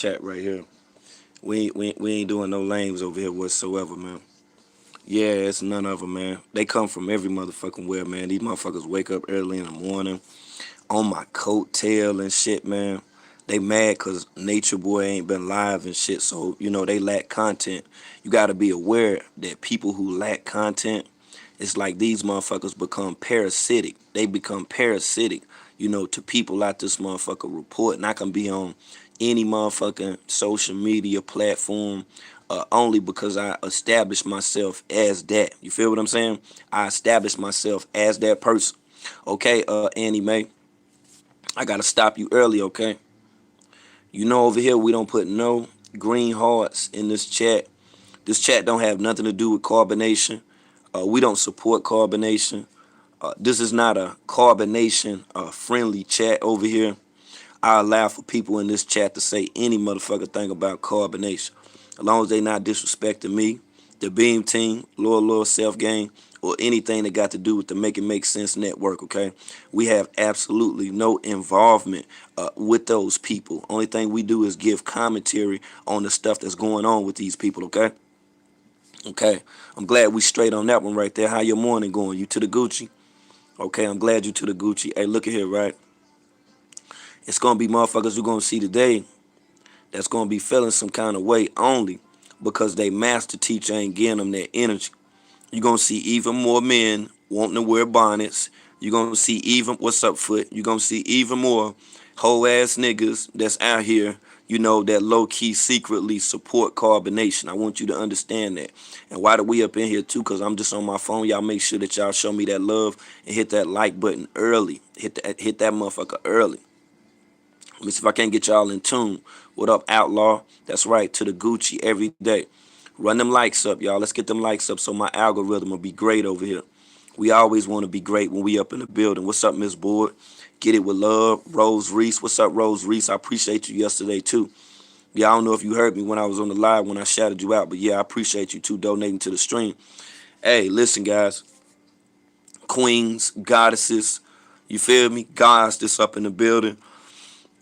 chat right here. We ain't doing no lames over here whatsoever, man. Yeah, it's none of them, man. They come from every motherfucking where, man. These motherfuckers wake up early in the morning on my coattail and shit, man. They mad cause Nature Boy ain't been live and shit, so they lack content. You gotta be aware that people who lack content, it's like these motherfuckers become parasitic. They become parasitic, to people out this motherfucker report. And I can be on any motherfucking social media platform only because I established myself as that. You feel what I'm saying? I established myself as that person. Okay, Annie Mae, I gotta stop you early, okay? Over here we don't put no green hearts in this chat. This chat don't have nothing to do with carbonation. We don't support carbonation. This is not a carbonation friendly chat over here. I allow for people in this chat to say any motherfucker thing about carbonation. As long as they not disrespecting me, the Beam Team, Loyal Self Game, or anything that got to do with the Make It Make Sense network, okay? We have absolutely no involvement with those people. Only thing we do is give commentary on the stuff that's going on with these people, okay? Okay, I'm glad we straight on that one right there. How your morning going? You to the Gucci? Okay, I'm glad you to the Gucci. Hey, look at here, right? It's gonna be motherfuckers who gonna see today that's gonna be feeling some kind of way only because they master teacher ain't getting them that energy. You're gonna see even more men wanting to wear bonnets. You're gonna see even what's up, Foot? You're gonna see even more whole ass niggas that's out here, that low key secretly support carbonation. I want you to understand that. And why do we up in here too? Cause I'm just on my phone. Y'all make sure that y'all show me that love and hit that like button early. Hit that motherfucker early. Let me see if I can't get y'all in tune. What up, Outlaw? That's right, to the Gucci every day. Run them likes up, y'all. Let's get them likes up so my algorithm will be great over here. We always want to be great when we up in the building. What's up, Miss Board? Get it with love. Rose Reese. What's up, Rose Reese? I appreciate you yesterday, too. Yeah, I don't know if you heard me when I was on the live when I shouted you out, but yeah, I appreciate you, too, donating to the stream. Hey, listen, guys. Queens, goddesses, you feel me? Gods that's up in the building.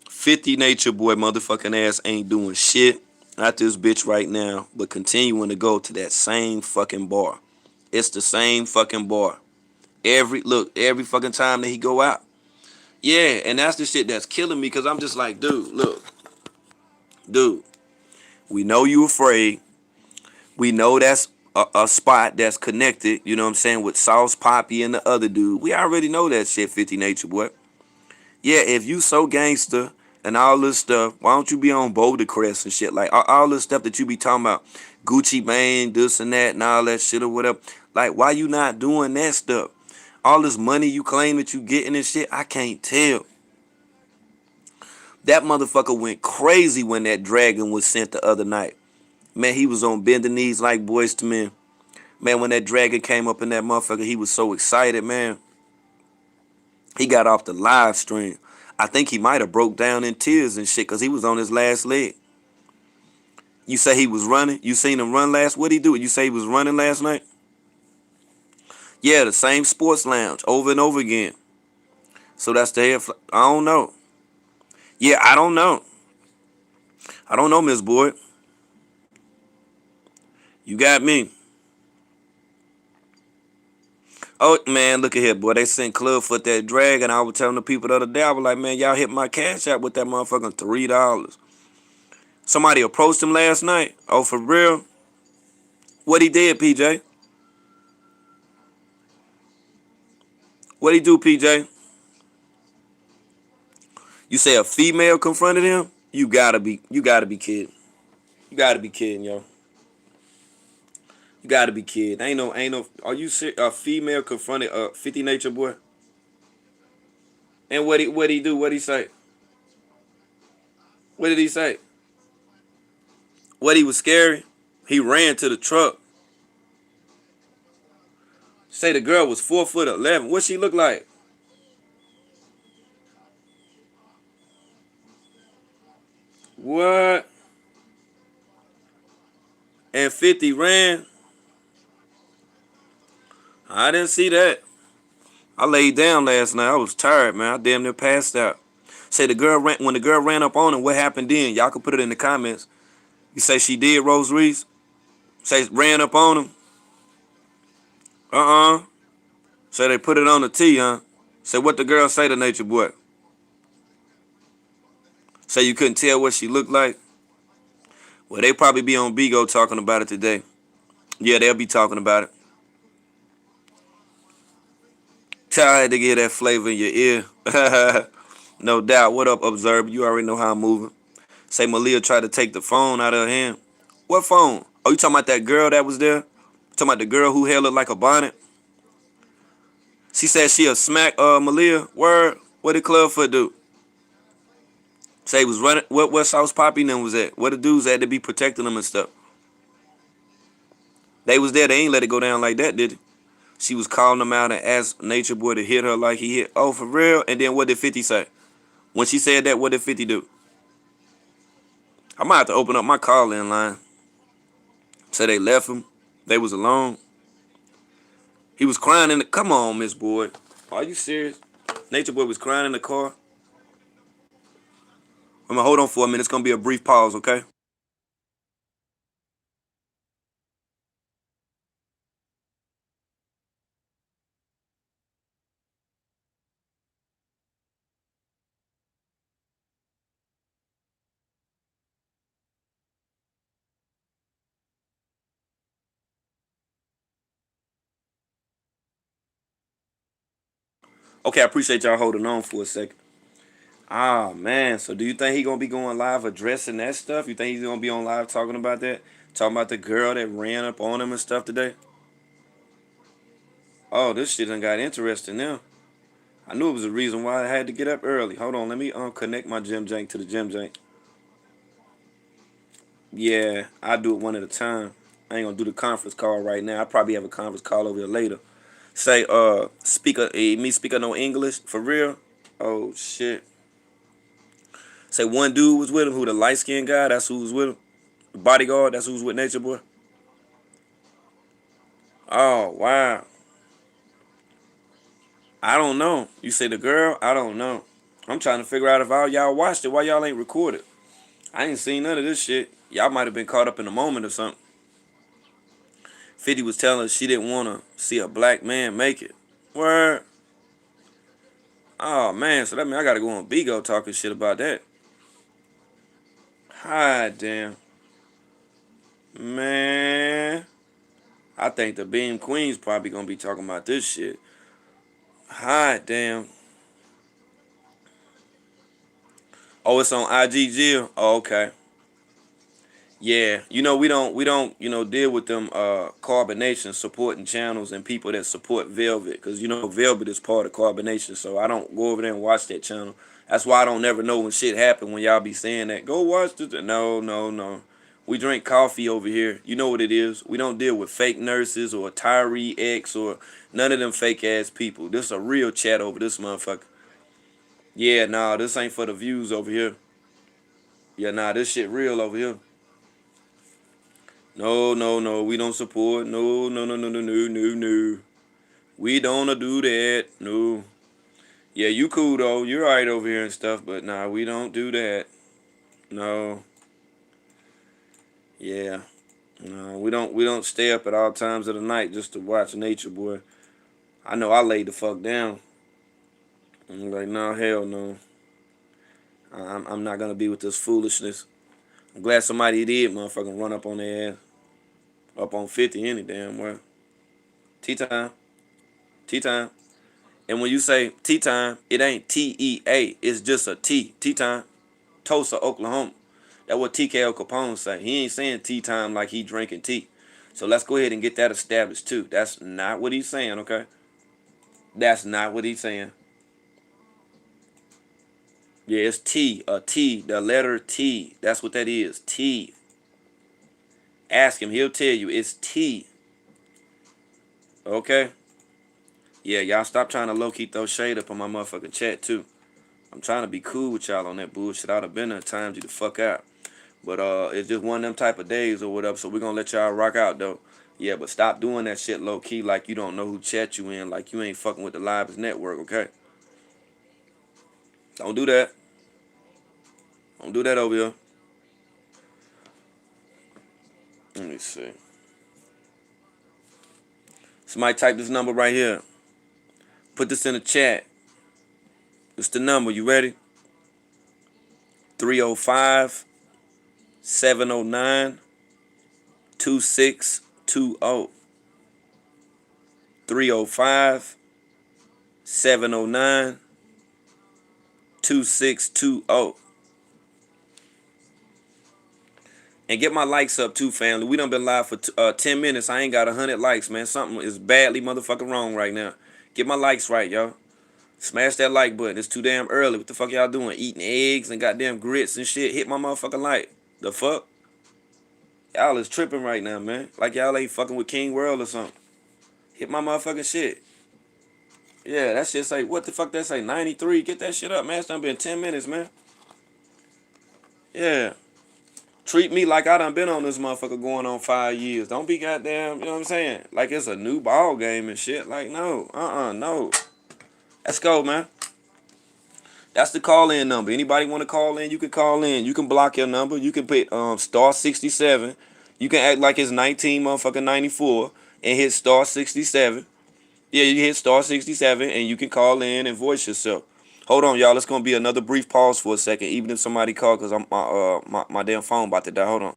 50 Nature Boy motherfucking ass ain't doing shit at this bitch right now, but continuing to go to that same fucking bar. It's the same fucking bar. Every fucking time that he go out. Yeah, and that's the shit that's killing me because I'm just like, dude, we know you afraid. We know that's a spot that's connected, you know what I'm saying, with Sauce Poppy and the other dude. We already know that shit, 50 Nature Boy. Yeah, if you so gangster and all this stuff, why don't you be on Boulder Crest and shit? Like all this stuff that you be talking about, Gucci Mane, this and that, and all that shit or whatever. Like, why you not doing that stuff? All this money you claim that you getting and shit, I can't tell. That motherfucker went crazy when that dragon was sent the other night. Man, he was on bending knees like Boys to Men. Man, when that dragon came up in that motherfucker, he was so excited, man. He got off the live stream. I think he might have broke down in tears and shit because he was on his last leg. You say he was running? You seen him run last? What'd he do? You say he was running last night? Yeah, the same sports lounge over and over again. So that's the head. I don't know. Yeah, I don't know. I don't know, Miss Boyd. You got me. Oh, man, look at here, boy. They sent Clubfoot that drag, and I was telling the people the other day, I was like, man, y'all hit my cash out with that motherfucking $3. Somebody approached him last night. Oh, for real? What he did, PJ? What he do, PJ? You say a female confronted him? You gotta be kidding. You gotta be kidding, yo. You gotta be kidding. Ain't no. Are you a female confronted 50 Nature Boy? And what he do? What he say? What did he say? What he was scary? He ran to the truck. Say the girl was 4'11". What she look like? What? And 50 ran. I didn't see that. I laid down last night. I was tired, man. I damn near passed out. Say the girl ran when the girl ran up on him. What happened then? Y'all can put it in the comments. You say she did, Rose Reese. Say ran up on him. Say they put it on the T, huh? Say what the girl say to Nature Boy. Say you couldn't tell what she looked like. Well, they probably be on Bigo talking about it today. Yeah, they'll be talking about it. Tell her to get that flavor in your ear. No doubt. What up, Observer? You already know how I'm moving. Say Malia tried to take the phone out of her hand. What phone? Oh, you talking about that girl that was there? Talking about the girl who hair looked like a bonnet? She said she'll smack Malia. Word. What did Clubfoot do? Say he was running. What Sauce Poppy and them was at? Where the dudes had to be protecting them and stuff. They was there. They ain't let it go down like that, did they? She was calling them out and asked Nature Boy to hit her like he hit. Oh, for real? And then what did 50 say? When she said that, what did 50 do? I might have to open up my call-in line. So they left him. They was alone. He was crying in the... Come on, Miss Boyd. Are you serious? Nature Boy was crying in the car. I'm going to hold on for a minute. It's going to be a brief pause, okay? Okay, I appreciate y'all holding on for a second. Ah, man. So do you think he going to be going live addressing that stuff? You think he's going to be on live talking about that? Talking about the girl that ran up on him and stuff today? Oh, this shit done got interesting now. I knew it was a reason why I had to get up early. Hold on, let me connect my gym jank to the gym jank. Yeah, I do it one at a time. I ain't gonna do the conference call right now. I probably have a conference call over here later. Say, speaker, me speaker no English for real. Oh shit. Say one dude was with him, who the light skinned guy. That's who was with him. The bodyguard. That's who was with Nature Boy. Oh wow. I don't know. You say the girl? I don't know. I'm trying to figure out if all y'all watched it. Why y'all ain't recorded? I ain't seen none of this shit. Y'all might have been caught up in the moment or something. 50 was telling us she didn't want to see a black man make it. Word. Oh, man. So that means I got to go on Bigo talking shit about that. Hi, damn. Man. I think the Beam Queen's probably going to be talking about this shit. Hi, damn. Oh, it's on IG Jill? Oh, okay. Yeah, we don't deal with them Carbonation supporting channels and people that support Velvet, because Velvet is part of Carbonation, so I don't go over there and watch that channel. That's why I don't never know when shit happen, when y'all be saying that go watch this. No, no, no. We drink coffee over here. You know what it is. We don't deal with fake nurses or Tyree X or none of them fake ass people. This is a real chat over this motherfucker. Yeah, nah, this ain't for the views over here. Yeah, nah, this shit real over here. No, no, no. We don't support. No, no, no, no, no, no, no, no. We don't do that. No. Yeah, you cool though. You're right over here and stuff, but nah, we don't do that. No. Yeah. No, we don't stay up at all times of the night just to watch Nature Boy. I know I laid the fuck down. I'm like, no, hell no. I'm not gonna be with this foolishness. I'm glad somebody did motherfucking run up on their ass. Up on 50 any damn way. Tea time. Tea time. And when you say tea time, it ain't TEA. It's just a T. Tea time. Tulsa, Oklahoma. That's what TKO Capone say. He ain't saying tea time like he drinking tea. So let's go ahead and get that established too. That's not what he's saying, okay? That's not what he's saying. Yeah, it's T. A T. The letter T. That's what that is. T. Ask him. He'll tell you. It's T. Okay? Yeah, y'all stop trying to low-key throw shade up on my motherfucking chat too. I'm trying to be cool with y'all on that bullshit. I'd have been there times you the fuck out. But it's just one of them type of days or whatever, so we're gonna let y'all rock out though. Yeah, but stop doing that shit low key like you don't know who chat you in, like you ain't fucking with the Lives Network, okay? Don't do that. Don't do that over here. Let me see. Somebody type this number right here. Put this in the chat. It's the number. You ready? 305 709 2620. 305 709 2620. And get my likes up too, family. We done been live for 10 minutes. I ain't got 100 likes, man. Something is badly motherfucking wrong right now. Get my likes right, y'all. Smash that like button. It's too damn early. What the fuck y'all doing? Eating eggs and goddamn grits and shit. Hit my motherfucking like. The fuck? Y'all is tripping right now, man. Like y'all ain't fucking with King World or something. Hit my motherfucking shit. Yeah, that shit say, what the fuck that say? 93. Get that shit up, man. It's done been 10 minutes, man. Yeah. Treat me like I done been on this motherfucker going on 5 years. Don't be goddamn, you know what I'm saying? Like it's a new ball game and shit. Like, no. No. Let's go, man. That's the call-in number. Anybody want to call in, you can call in. You can block your number. You can put star 67. You can act like it's 19 motherfucking 94 and hit star 67. Yeah, you hit star 67 and you can call in and voice yourself. Hold on, y'all. It's gonna be another brief pause for a second, even if somebody called, cause my damn phone about to die. Hold on.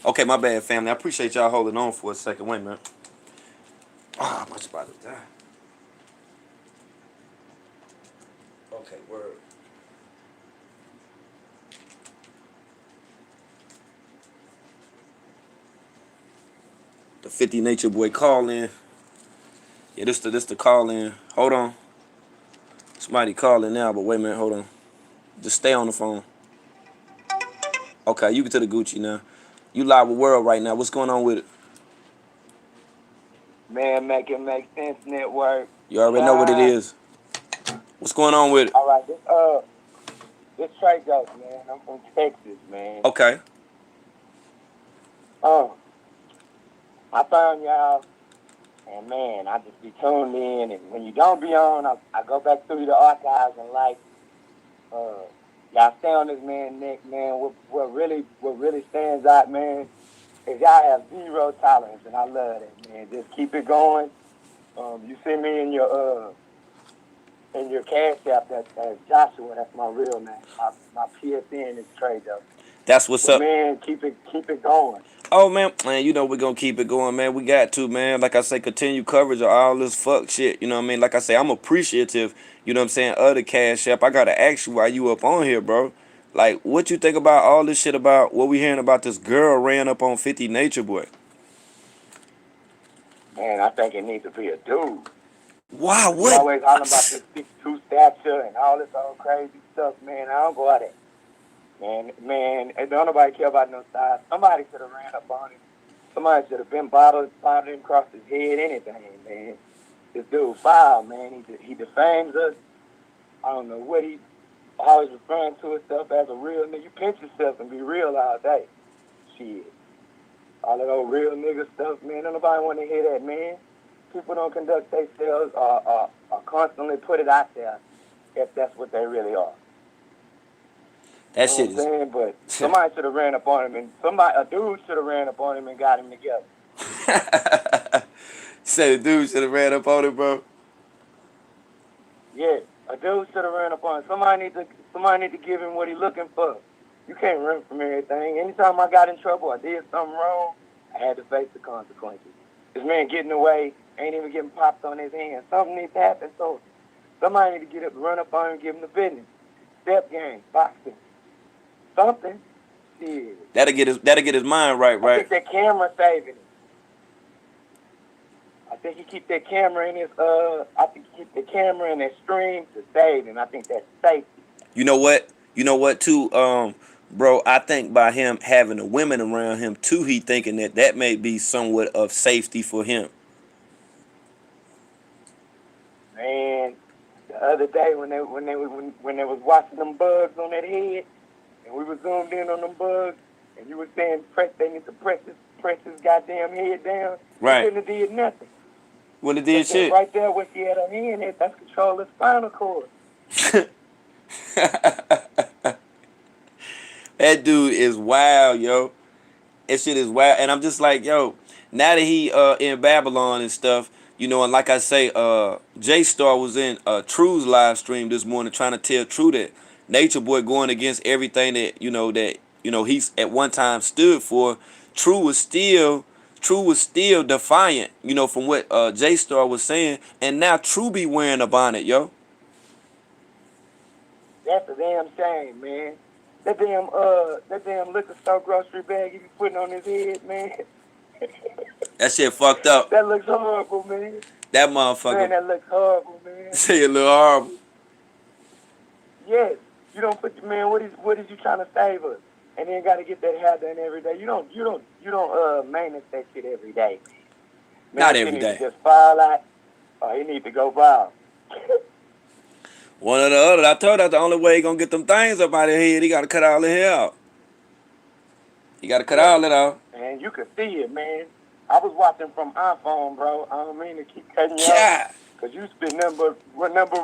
Okay, my bad, family. I appreciate y'all holding on for a second. Wait a minute. Ah, I'm about to die. Okay, word. The 50 Nature Boy call in. Yeah, this the call in. Hold on. Somebody calling now, but wait a minute, hold on. Just stay on the phone. Okay, you get to the Gucci now. You live with World right now. What's going on with it? Man, make it make sense network. You already know what it is. What's going on with it? All right, this Trey Ghost, man. I'm from Texas, man. Okay. I found y'all, and man, I just be tuned in, and when you don't be on, I go back through the archives and like, y'all stay on this man neck, man. What really stands out, man, is y'all have zero tolerance, and I love that, man. Just keep it going. You see me in your cash app, that's Joshua. That's my real name. My PSN is Trey though. That's what's But up. man, keep it going. Oh man, you know we're gonna keep it going, man. We got to, man. Like I say, continue coverage of all this fuck shit. You know what I mean? Like I say, I'm appreciative, you know what I'm saying, of the cash app. I gotta ask you why you up on here, bro. Like, what you think about all this shit about what we hearing about this girl ran up on 50 Nature Boy? Man, I think it needs to be a dude. Wow, You what? always hollering about this 6'2" stature and all this old crazy stuff, man. I don't go out there. Man, don't nobody care about no size. Somebody should have ran up on him. Somebody should have been bottled him across his head, anything, man. This dude foul, man. He defames us. I don't know what he always referring to himself as a real nigga. You pinch yourself and be real all day. Shit. All that old real nigga stuff, man. Don't nobody want to hear that, man. People don't conduct themselves or constantly put it out there if that's what they really are. That You know shit what I'm saying? But somebody should have ran up on him, and a dude should have ran up on him and got him together. Say the dude should have ran up on it, bro. Yeah, a dude should have ran up on him. Somebody need to give him what he's looking for. You can't run from everything. Anytime I got in trouble, I did something wrong, I had to face the consequences. This man getting away, ain't even getting popped on his hand. Something needs to happen to him. Somebody need to get up, run up on him, give him the business. Step game, boxing, something. Shit. That'll get his mind right, I right? think that camera saving him. I think he keep that camera in his I think he keep the camera in his stream to save him. I think that's safety. You know what? You know what too, bro? I think by him having the women around him too, he thinking that may be somewhat of safety for him. Man, the other day when they was watching them bugs on that head, and we was zoomed in on them bugs, and you were saying they need to press his goddamn head down. Right. He couldn't have did nothing. When it did shit. Right there, what she had her hand in, that's control the spinal cord. That dude is wild, yo. That shit is wild. And I'm just like, yo, now that he in Babylon and stuff, you know, and like I say, J-Star was in True's live stream this morning trying to tell True that Nature Boy going against everything that he's at one time stood for. True was still defiant, you know, from what J-Star was saying, and now True be wearing a bonnet, yo. That's a damn shame, man. That damn liquor store grocery bag he be putting on his head, man. That shit fucked up. That looks horrible, man. That motherfucker. Man, that looks horrible, man. Say a little horrible. Yes. You don't put your man. What is you trying to save us? And then got to get that hair done every day. You don't maintenance that shit every day. Man, Not every day. Just file out. Oh, he need to go bald. One or the other. I told you that's the only way he gonna get them things up out of his head. He gotta cut all the hair out. He gotta cut all that out. Man, you can see it, man. I was watching from iPhone, bro. I don't mean to keep cutting you Yeah. off. Because you spit number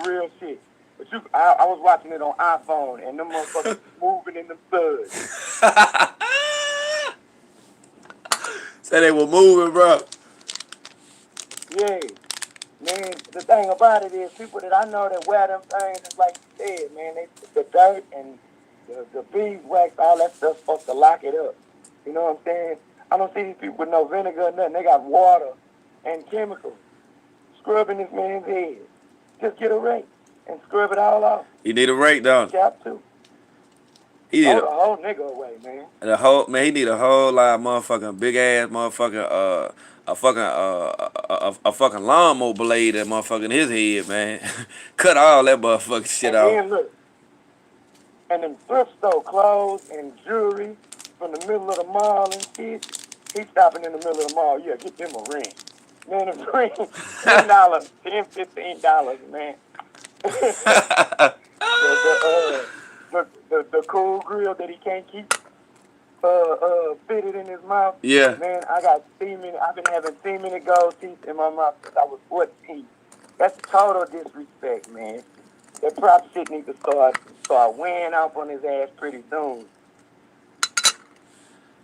real shit. But I was watching it on iPhone, and them motherfuckers moving in the studs. Said they were moving, bro. Yeah. Man, the thing about it is, people that I know that wear them things, is like you said, man, the dirt and the beeswax, all that stuff's supposed to lock it up. You know what I'm saying? I don't see these people with no vinegar or nothing. They got water and chemicals scrubbing this man's head. Just get a rake and scrub it all off. He need a rake, don't he? Chop too. He need Throw the whole nigga away, man. he need a whole lot of motherfucking big ass motherfucking a fucking lawnmower blade that motherfucking his head, man. Cut all that motherfucking shit off. And then look, and them thrift store clothes and jewelry from the middle of the mall and shit. He's stopping in the middle of the mall. Yeah, get them a ring. Man, a ring, $10, $15, man. the cool grill that he can't keep fitted in his mouth. Yeah. Man, I've been having semen gold teeth in my mouth since I was 14. That's total disrespect, man. That prop shit needs to start wearing off on his ass pretty soon.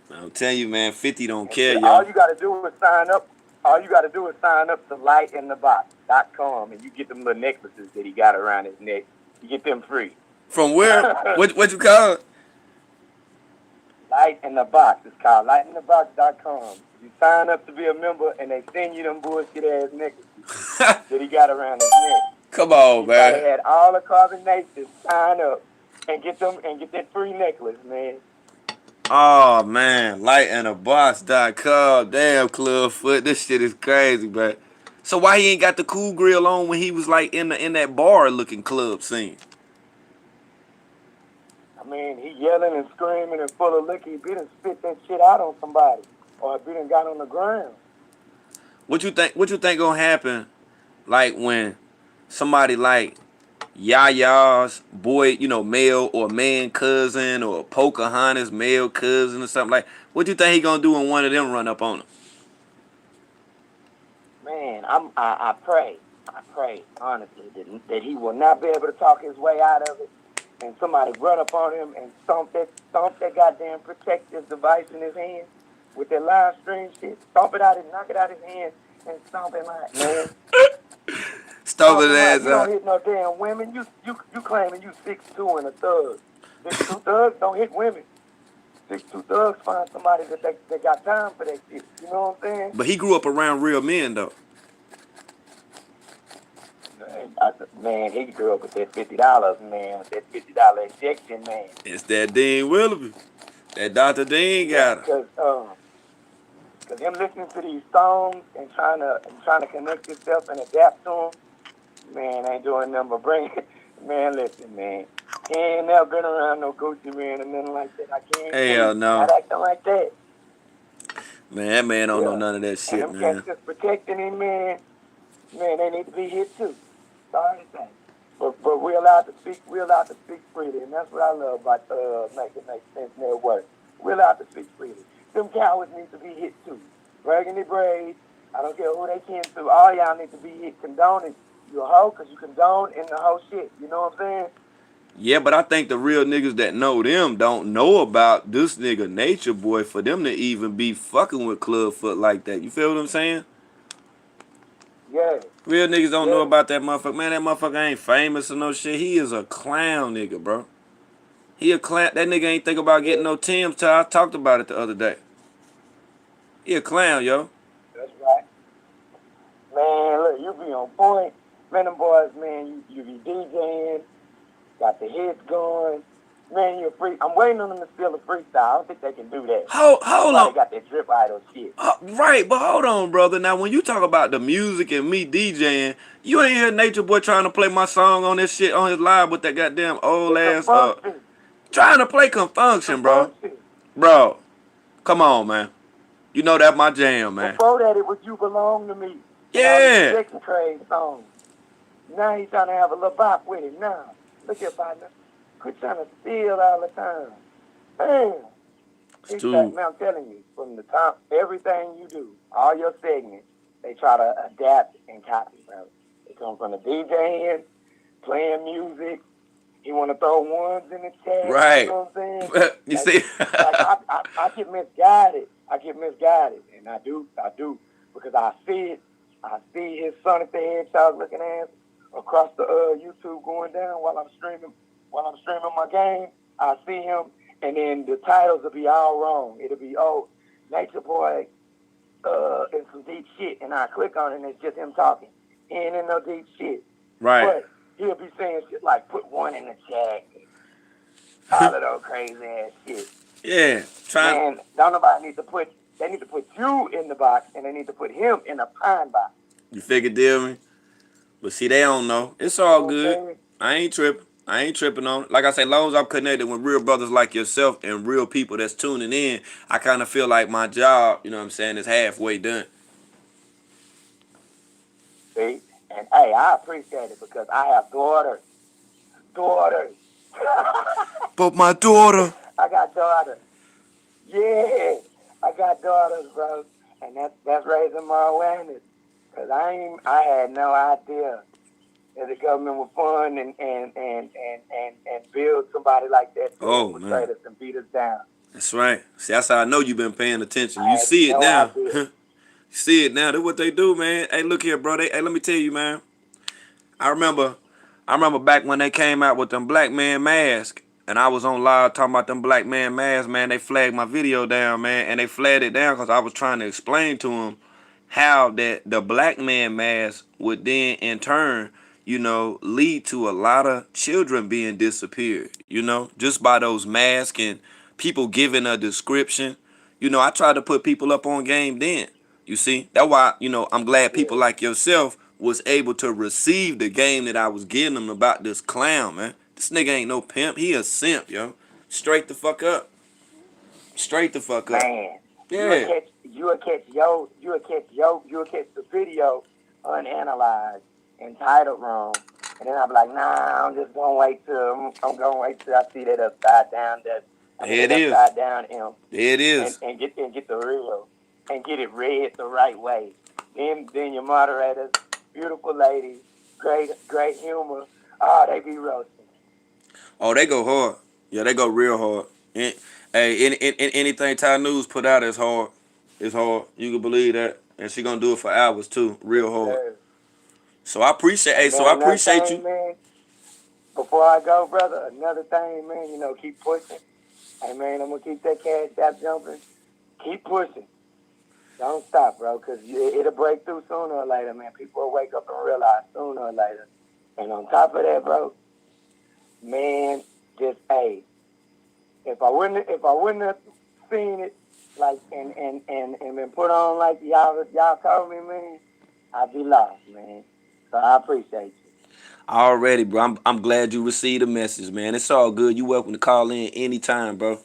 I'm telling you, man, 50 don't care, All yo. you gotta do is sign up. All you gotta do is sign up to lightinthebox.com, and you get them little necklaces that he got around his neck. You get them free. From where? What you call it? Light in the Box. It's called lightinthebox.com. You sign up to be a member, and they send you them bullshit ass necklaces that he got around his neck. Come on, You man. gotta have all the carbonations. Sign up and get that free necklace, man. Oh man, lightinthebox.com. Damn, Clubfoot, this shit is crazy, bro. So why he ain't got the cool grill on when he was like in that bar looking club scene? I mean, he yelling and screaming and full of liquor. He done spit that shit out on somebody, or he done got on the ground. What you think gonna happen, like when somebody like Yaya's boy, you know, male or man cousin, or Pocahontas male cousin or something like? What you think he gonna do when one of them run up on him? Man, I pray honestly that he will not be able to talk his way out of it, and somebody run up on him and stomp that goddamn protective device in his hand with that live stream shit, knock it out his hand and stomp him out, man. Stomp his ass You don't out. hit no damn women. You claiming you 6'2" and a thug. 6'2" thugs don't hit women. 6'2" thugs find somebody that they got time for that shit. You know what I'm saying? But he grew up around real men though. Man, he grew up with that $50, man, with that $50 injection, man. It's that Dean Willoughby. That Dr. Dean Yeah, got her. cause him listening to these songs and trying to connect himself and adapt to them, man, ain't doing nothing but bring. Man, listen, man, he ain't never been around no Gucci man or nothing like that. I can't see Hell not no. acting like that. Man, that man don't know Yeah, none of that and shit, them cats man. just protecting him, man. Man, they need to be hit too. Sorry to say. But we're allowed to speak. We're allowed to speak freely, and that's what I love about Make It Make Sense Network. We're allowed to speak freely. Them cowards need to be hit too. Burgundy braids. I don't care who they kin to. All y'all need to be hit. Condoning you a hoe because you condone in the whole shit. You know what I'm saying? Yeah, but I think the real niggas that know them don't know about this nigga Nature Boy for them to even be fucking with Clubfoot like that. You feel what I'm saying? Yeah, Real niggas don't know yeah. about that motherfucker. Man, that motherfucker ain't famous or no shit. He is a clown nigga, bro. He a clown. That nigga ain't think about getting no Tim's till I talked about it the other day. He a clown, yo. That's right. Man, look, you be on point. Man, them boys, man, you be DJing, got the hits going. Man, you're free. I'm waiting on them to steal a freestyle. I don't think they can do that. Hold That's why on. they got that drip idol shit. Right, but hold on, brother. Now, when you talk about the music and me DJing, you ain't hear Nature Boy trying to play my song on this shit on his live with that goddamn old It's a ass function. trying to play It's a Confunction, bro. function. Bro, come on, man. You know that my jam, man. Before that, it was You Belong to Me. And all these Yeah. sex craze songs. Now he's trying to have a little bop with it. Now, look here, partner. Quit trying to steal all the time. Man. It's Man, too. I'm telling you, from the top, everything you do, all your segments, they try to adapt and copy, bro. They come from the DJing, playing music. He want to throw ones in the chat. You Right. know what I'm saying? You see? I get misguided. I get misguided, and I do, because I see it. I see his Sonic the Hedgehog looking ass across the YouTube going down while I'm streaming my game. I see him, and then the titles will be all wrong. It'll be Nature Boy and some deep shit, and I click on it, and it's just him talking. He ain't in no deep shit, Right. but he'll be saying shit like put one in the chat, all of those crazy ass shit. Yeah. Man, don't nobody need to put. They need to put you in the box, and they need to put him in a pine box. You figure deal me? But see, they don't know. It's all good. I ain't tripping on it. Like I say, long as I'm connected with real brothers like yourself and real people that's tuning in, I kind of feel like my job, you know what I'm saying, is halfway done. See? And hey, I appreciate it because I have daughters. But my daughter. I got daughters. Yeah, I got daughters, bro. And that's raising my awareness. Because I had no idea that the government would fund and build somebody like that to infiltrate us and beat us down. That's right. See, that's how I know you've been paying attention. I You had see it no now. idea. You see it now. That's what they do, man. Hey, look here, bro. Hey, let me tell you, man. I remember back when they came out with them black man mask, and I was on live talking about them black man masks, man. They flagged my video down, man, and they flagged it down because I was trying to explain to them how that the black man mask would then, in turn, you know, lead to a lot of children being disappeared, you know, just by those masks and people giving a description. You know, I tried to put people up on game then. You see, that's why, you know, I'm glad people like yourself was able to receive the game that I was giving them about this clown, man. This nigga ain't no pimp. He a simp, yo. Straight the fuck up. Straight the fuck up. Man, Yeah. you will catch the video unanalyzed, entitled wrong, and then I'll be like, nah, I'm gonna wait till I see that upside down upside down M. There it is. And get the real and get it read the right way. Then your moderators, beautiful ladies, great humor. They be roasting. Oh, they go hard. Yeah, they go real hard. Anything Ty News put out is hard. It's hard. You can believe that. And she gonna do it for hours too. Real hard. So I appreciate you. Man, before I go, brother, another thing, man, keep pushing. Hey, man, I'm going to keep that cash app jumping. Keep pushing. Don't stop, bro, because it'll break through sooner or later, man. People will wake up and realize sooner or later. And on top of that, bro, man, just, hey, if I wouldn't have seen it, like, and been put on like y'all told me, man, I'd be lost, man. So I appreciate you. Already, bro. I'm glad you received the message, man. It's all good. You welcome to call in anytime, bro.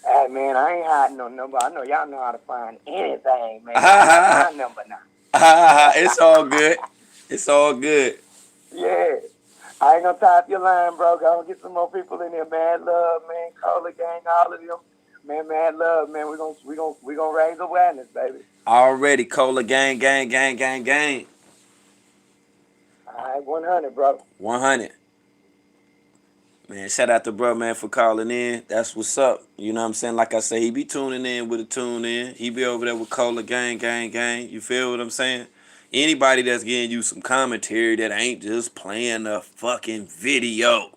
Hey, man, I ain't hiding no number. I know y'all know how to find anything, man. Y'all got my number now. It's all good. It's all good. Yeah. I ain't gonna type your line, bro. Gonna get some more people in there. Mad love, man. Cola gang, all of them. Man, mad love, man. We gonna raise awareness, baby. Already, Cola gang, gang, gang, gang, gang. All right, 100, bro. 100. Man, shout out to bro, man, for calling in. That's what's up. You know what I'm saying? Like I say, he be tuning in with a tune in. He be over there with Cola gang, gang, gang. You feel what I'm saying? Anybody that's getting you some commentary that ain't just playing a fucking video.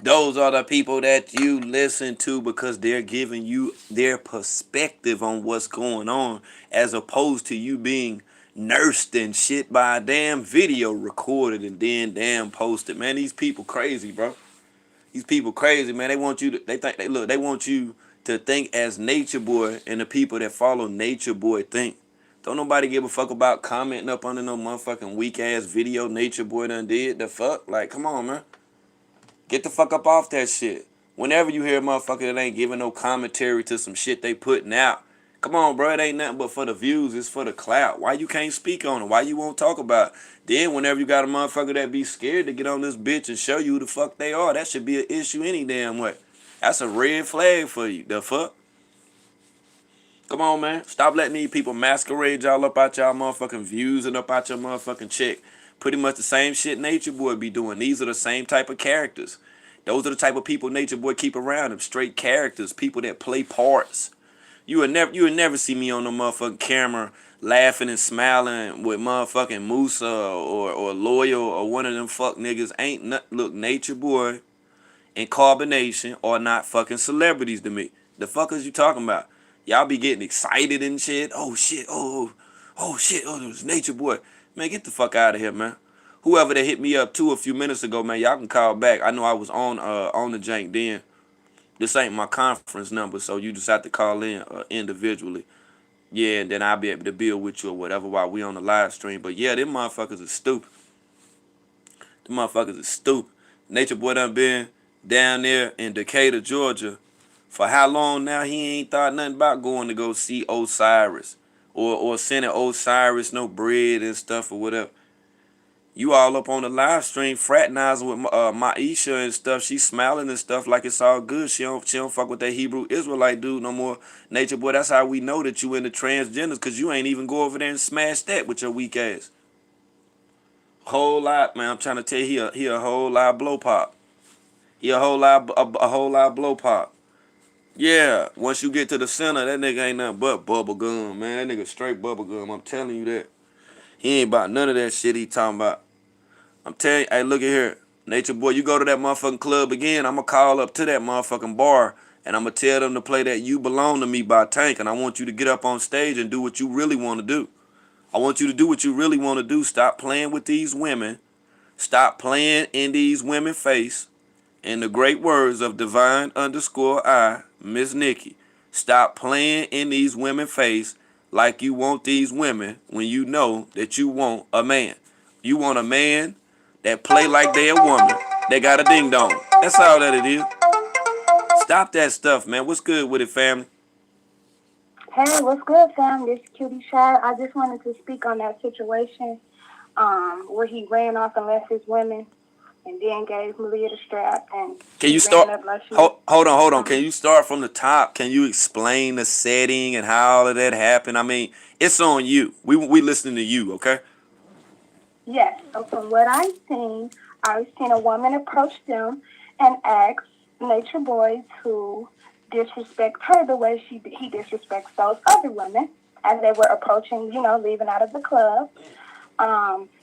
Those are the people that you listen to because they're giving you their perspective on what's going on as opposed to you being nursed and shit by a damn video recorded and then damn posted. Man, these people crazy, bro. These people crazy, man. They want you to they want you to think as Nature Boy and the people that follow Nature Boy think. Don't nobody give a fuck about commenting up under no motherfucking weak ass video Nature Boy done did. The fuck? Like, come on, man. Get the fuck up off that shit. Whenever you hear a motherfucker that ain't giving no commentary to some shit they putting out, come on, bro. It ain't nothing but for the views. It's for the clout. Why you can't speak on it? Why you won't talk about it? Then whenever you got a motherfucker that be scared to get on this bitch and show you who the fuck they are, that should be an issue any damn way. That's a red flag for you. The fuck? Come on, man. Stop letting these people masquerade y'all up out y'all motherfucking views and up out your motherfucking check. Pretty much the same shit Nature Boy be doing. These are the same type of characters. Those are the type of people Nature Boy keep around him. Straight characters. People that play parts. You would never see me on the motherfucking camera laughing and smiling with motherfucking Musa or Loyal or one of them fuck niggas. Ain't nothing. Look, Nature Boy and Carbonation are not fucking celebrities to me. The fuck is you talking about? Y'all be getting excited and shit. Oh shit. Oh shit. Oh, it was Nature Boy. Man, get the fuck out of here, man. Whoever that hit me up too a few minutes ago, man, y'all can call back. I know I was on the jank then. This ain't my conference number, so you just have to call in individually. Yeah, and then I'll be able to build with you or whatever while we on the live stream. But yeah, them motherfuckers are stupid. Them motherfuckers are stupid. Nature Boy done been down there in Decatur, Georgia for how long now? He ain't thought nothing about going to go see Osiris or sending Osiris no bread and stuff or whatever. You all up on the live stream fraternizing with Maisha and stuff. She smiling and stuff like it's all good. She don't fuck with that Hebrew Israelite dude no more. Nature Boy, that's how we know that you into transgenders, because you ain't even go over there and smash that with your weak ass. Whole lot, man. I'm trying to tell you, he a whole lot blow pop. He a whole lot blow pop. Yeah, once you get to the center, that nigga ain't nothing but bubble gum, man. That nigga straight bubble gum. I'm telling you that. He ain't about none of that shit he talking about. I'm telling you, hey, look at here. Nature Boy, you go to that motherfucking club again, I'm going to call up to that motherfucking bar, and I'm going to tell them to play that You Belong to Me by Tank, and I want you to get up on stage and do what you really want to do. I want you to do what you really want to do. Stop playing with these women. Stop playing in these women's face. In the great words of Divine_I, Miss Nikki, stop playing in these women's face like you want these women when you know that you want a man. You want a man that play like they a woman. They got a ding dong. That's all that it is. Stop that stuff, man. What's good with it, family? Hey, what's good, fam? This is Cutie Shy. I just wanted to speak on that situation where he ran off and left his women and then gave Malia the strap. And Can you start? Hold on. Can you start from the top? Can you explain the setting and how all of that happened? I mean, it's on you. We listening to you, okay? Yes. So from what I've seen a woman approach them and ask Nature Boy to disrespect her the way he disrespects those other women as they were approaching, leaving out of the club.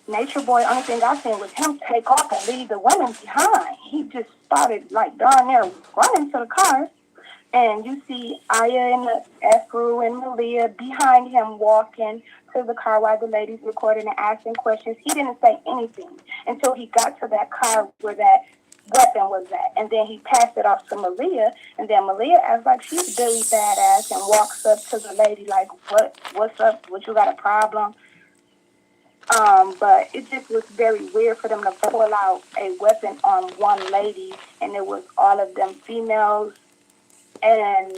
Nature Boy, only thing I seen was him take off and leave the women behind. He just started like darn near running to the car. And you see Aya and Afro and Malia behind him walking to the car while the ladies recording and asking questions. He didn't say anything until he got to that car where that weapon was at. And then he passed it off to Malia. And then Malia acts like she's Billy Badass and walks up to the lady like, what's up? What, you got a problem? But it just was very weird for them to pull out a weapon on one lady, and it was all of them females, and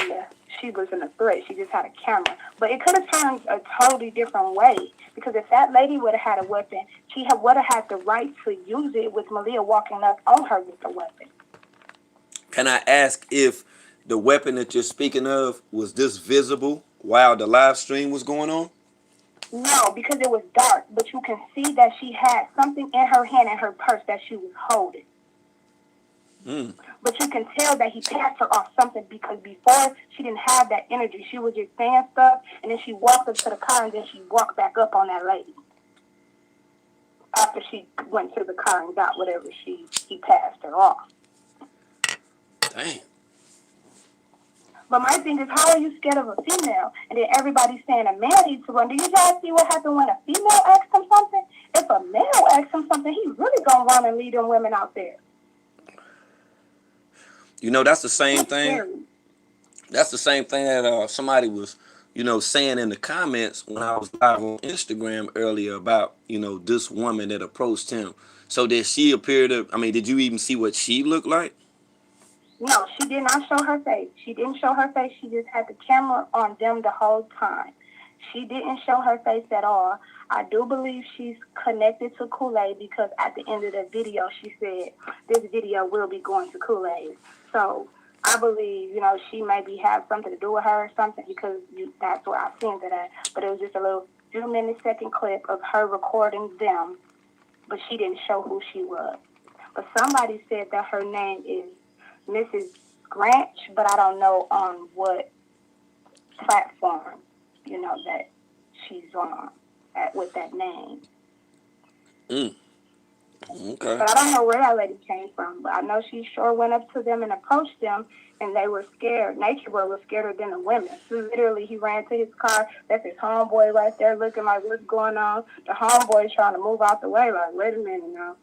she wasn't a threat. She just had a camera. But it could have turned a totally different way, because if that lady would have had a weapon, she would have had the right to use it with Malia walking up on her with the weapon. Can I ask if the weapon that you're speaking of was this visible while the live stream was going on? No, because it was dark, but you can see that she had something in her hand and her purse that she was holding. But you can tell that he passed her off something, because before she didn't have that energy. She was just saying stuff, and then she walked up to the car, and then she walked back up on that lady after she went to the car and got whatever he passed her off. Damn. But my thing is, how are you scared of a female? And then everybody's saying a man needs to run. Do you guys see what happened when a female asks him something? If a male asks him something, he's really going to run and lead them women out there. You know, that's the same That's thing. scary. That's the same thing that somebody was, saying in the comments when I was live on Instagram earlier about, this woman that approached him. So did she appear to, did you even see what she looked like? No, she did not show her face. She didn't show her face. She just had the camera on them the whole time. She didn't show her face at all. I do believe she's connected to Kool-Aid, because at the end of the video, she said, this video will be going to Kool-Aid. So I believe, she maybe have something to do with her or something, because that's what I've seen today. But it was just a little 2-minute-second clip of her recording them, but she didn't show who she was. But somebody said that her name is Mrs. Granch, but I don't know on what platform, that she's on with that name. Okay. But I don't know where that lady came from, but I know she sure went up to them and approached them, and they were scared. Nature Boy was scarier than the women. So literally, he ran to his car. That's his homeboy right there looking like, what's going on? The homeboy trying to move out the way, like, wait a minute now.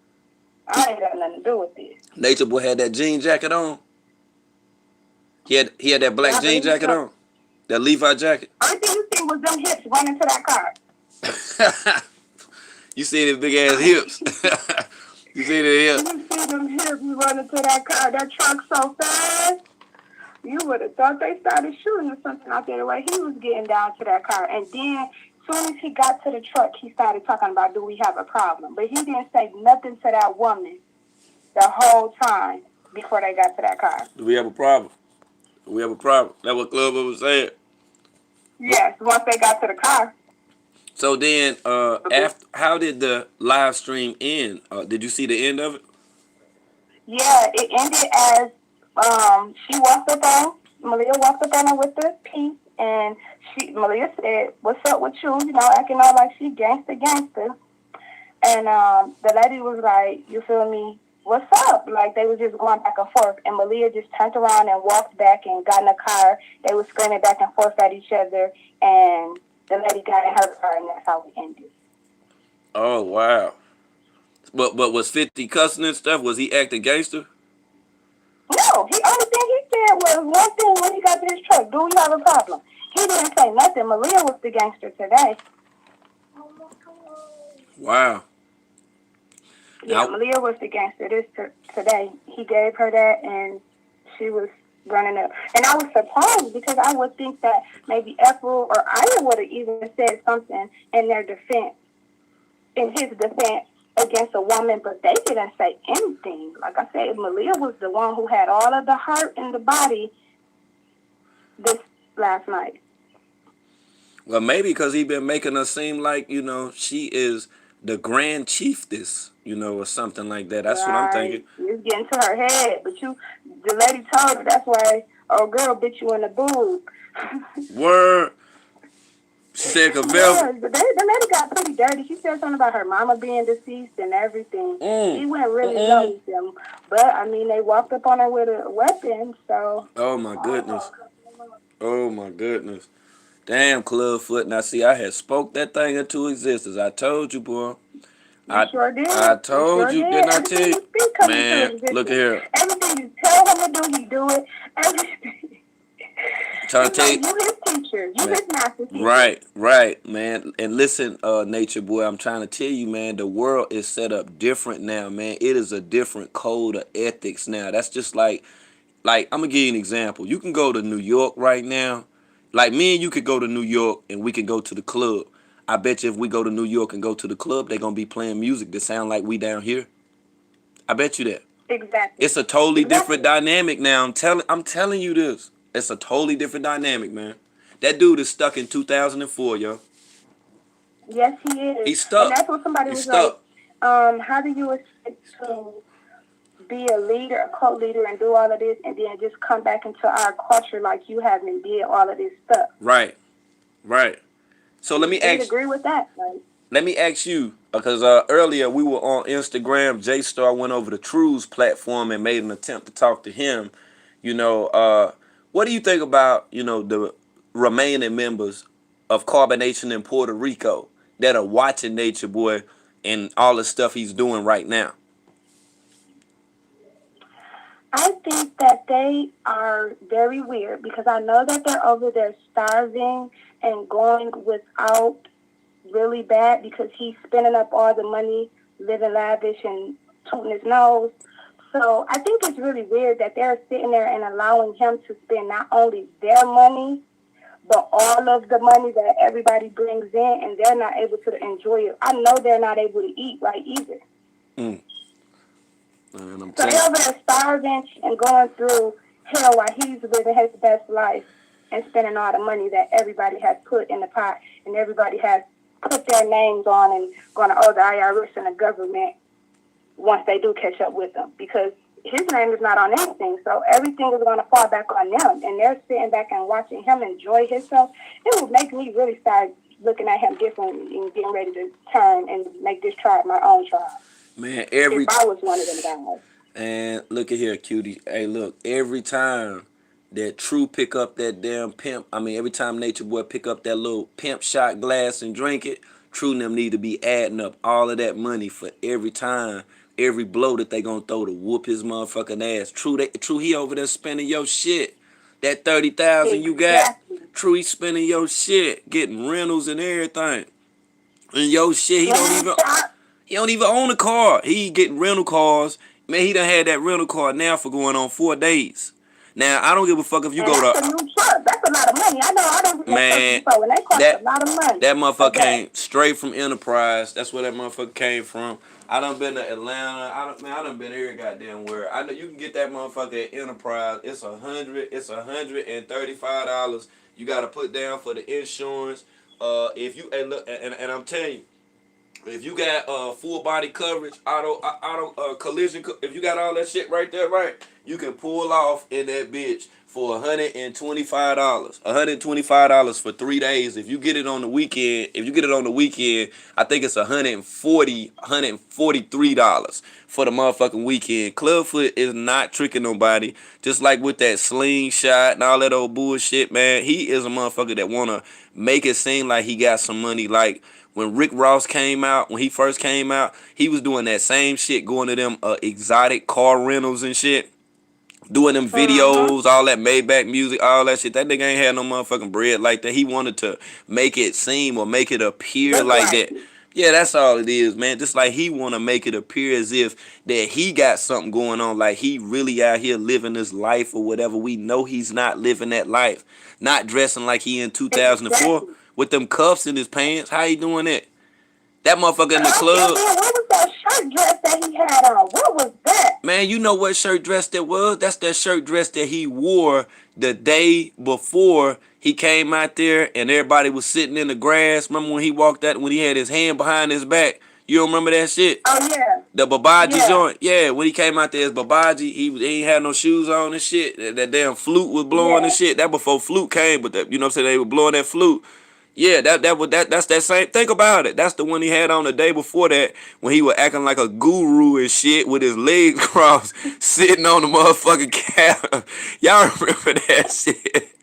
I ain't got nothing to do with this. Nature Boy had that jean jacket on. He had that black jean jacket on. That Levi jacket. Only thing you see was them hips running to that car. You see his big ass hips. You see the hips. You see them hips running to that car. That truck so fast. You would have thought they started shooting or something out there the way he was getting down to that car. And then, as soon as he got to the truck, he started talking about, do we have a problem? But he didn't say nothing to that woman the whole time before they got to that car. Do we have a problem? Do we have a problem? That's what Clubber was saying. Yes, once they got to the car. So then, how did the live stream end? Did you see the end of it? Yeah, it ended as she walked up on, Malia walked up on her with the piece, and Malia said, what's up with you? Acting all like she gangster. And the lady was like, you feel me? What's up? Like, they was just going back and forth, and Malia just turned around and walked back and got in the car. They was screaming back and forth at each other, and the lady got in her car, and that's how we ended. Oh, wow. But was 50 cussing and stuff? Was he acting gangster? No, the only thing he said was one thing when he got to his truck. Do you have a problem? He didn't say nothing. Malia was the gangster today. Wow. Yeah, Malia was the gangster today. He gave her that, and she was running up. And I was surprised, because I would think that maybe Ethel or Aya would have even said something in his defense against a woman, but they didn't say anything. Like I said, Malia was the one who had all of the heart in the body this last night. Well, maybe because he been making her seem like, she is the grand chiefess, or something like that. That's what I'm thinking. It's getting to her head, but the lady told her that's why old girl bit you in the boob. Word. She said, "Cause Yeah, Velvet." the lady got pretty dirty. She said something about her mama being deceased and everything. She went really low with them. But, I mean, they walked up on her with a weapon, so. Oh my goodness. Oh my goodness. Damn, Clubfoot. Now see, I had spoke that thing into existence. I told you, boy. You sure did. I You told sure you, did. didn't I tell Everything you? you speak comes into Man, existence. look here. Everything you tell him to do, he do it. Everything. Trying to tell you. You his teacher. You his master teacher. Right, man. And listen, Nature Boy, I'm trying to tell you, man, the world is set up different now, man. It is a different code of ethics now. That's just like I'm gonna give you an example. You can go to New York right now. Like me and you could go to New York and we could go to the club. I bet you if we go to New York and go to the club, they're gonna be playing music that sound like we down here. I bet you that. Exactly. It's a totally different dynamic now. I'm telling you this. It's a totally different dynamic, man. That dude is stuck in 2004, yo. Yes, he is. He's stuck. And that's what somebody He's was stuck. like, how do you expect to be a leader, a co-leader, and do all of this, and then just come back into our culture like you haven't did all of this stuff? Right. So let me I ask. agree with that. Like, Let me ask you, because earlier we were on Instagram. J Star went over to True's platform and made an attempt to talk to him. You know, what do you think about, you know, the remaining members of Carbonation in Puerto Rico that are watching Nature Boy and all the stuff he's doing right now? I think that they are very weird because I know that they're over there starving and going without really bad because he's spending up all the money, living lavish and tooting his nose. So I think it's really weird that they're sitting there and allowing him to spend not only their money, but all of the money that everybody brings in, and they're not able to enjoy it. I know they're not able to eat right either. And I'm So they're over there starving and going through hell while he's living his best life and spending all the money that everybody has put in the pot and everybody has put their names on and going to owe the IRS and the government once they do catch up with them because his name is not on anything. So everything is going to fall back on them. And they're sitting back and watching him enjoy himself. It would make me really start looking at him different and getting ready to turn and make this tribe my own tribe. Man, if I was one of them guys. And look at here, cutie. Hey, look, every time that True pick up that damn pimp, every time Nature Boy pick up that little pimp shot glass and drink it, True and them need to be adding up all of that money for every time, every blow that they gonna throw to whoop his motherfucking ass. True, he over there spending your shit. That 30,000 you got, True, he spending your shit, getting rentals and everything. And your shit, he don't even own a car. He getting rental cars. Man, he done had that rental car now for going on 4 days. Now, I don't give a fuck if you go to... That's a new truck. That's a lot of money. I know I don't get that before, and they cost a lot of money. That motherfucker came straight from Enterprise. That's where that motherfucker came from. I done been to Atlanta. I done been every goddamn where. I know you can get that motherfucker at Enterprise. It's $135. You gotta put down for the insurance. If you and look, and I'm telling you, if you got full body coverage, auto collision, if you got all that shit right there, right, you can pull off in that bitch for $125. $125 for 3 days. If you get it on the weekend, I think it's $143 for the motherfucking weekend. Clubfoot is not tricking nobody. Just like with that slingshot and all that old bullshit, man. He is a motherfucker that wanna make it seem like he got some money. Like when Rick Ross came out, when he first came out, he was doing that same shit, going to them exotic car rentals and shit. Doing them videos, all that Maybach music, all that shit. That nigga ain't had no motherfucking bread like that. He wanted to make it seem or make it appear like that. Yeah, that's all it is, man. Just like he want to make it appear as if that he got something going on, like he really out here living this life or whatever. We know he's not living that life. Not dressing like he in 2004 with them cuffs in his pants. How he doing that? That motherfucker in the club. What was that shirt dress that he had on? What was that? Man, you know what shirt dress that was? That's that shirt dress that he wore the day before he came out there and everybody was sitting in the grass. Remember when he walked out, when he had his hand behind his back? You don't remember that shit? Oh, yeah. The Babaji joint? Yeah, when he came out there as Babaji, he ain't had no shoes on and shit. That damn flute was blowing and shit. That before flute came, but that, you know what I'm saying? They were blowing that flute. Yeah, that's that same. Think about it. That's the one he had on the day before that when he was acting like a guru and shit with his legs crossed, sitting on the motherfucking camera. Y'all remember that shit?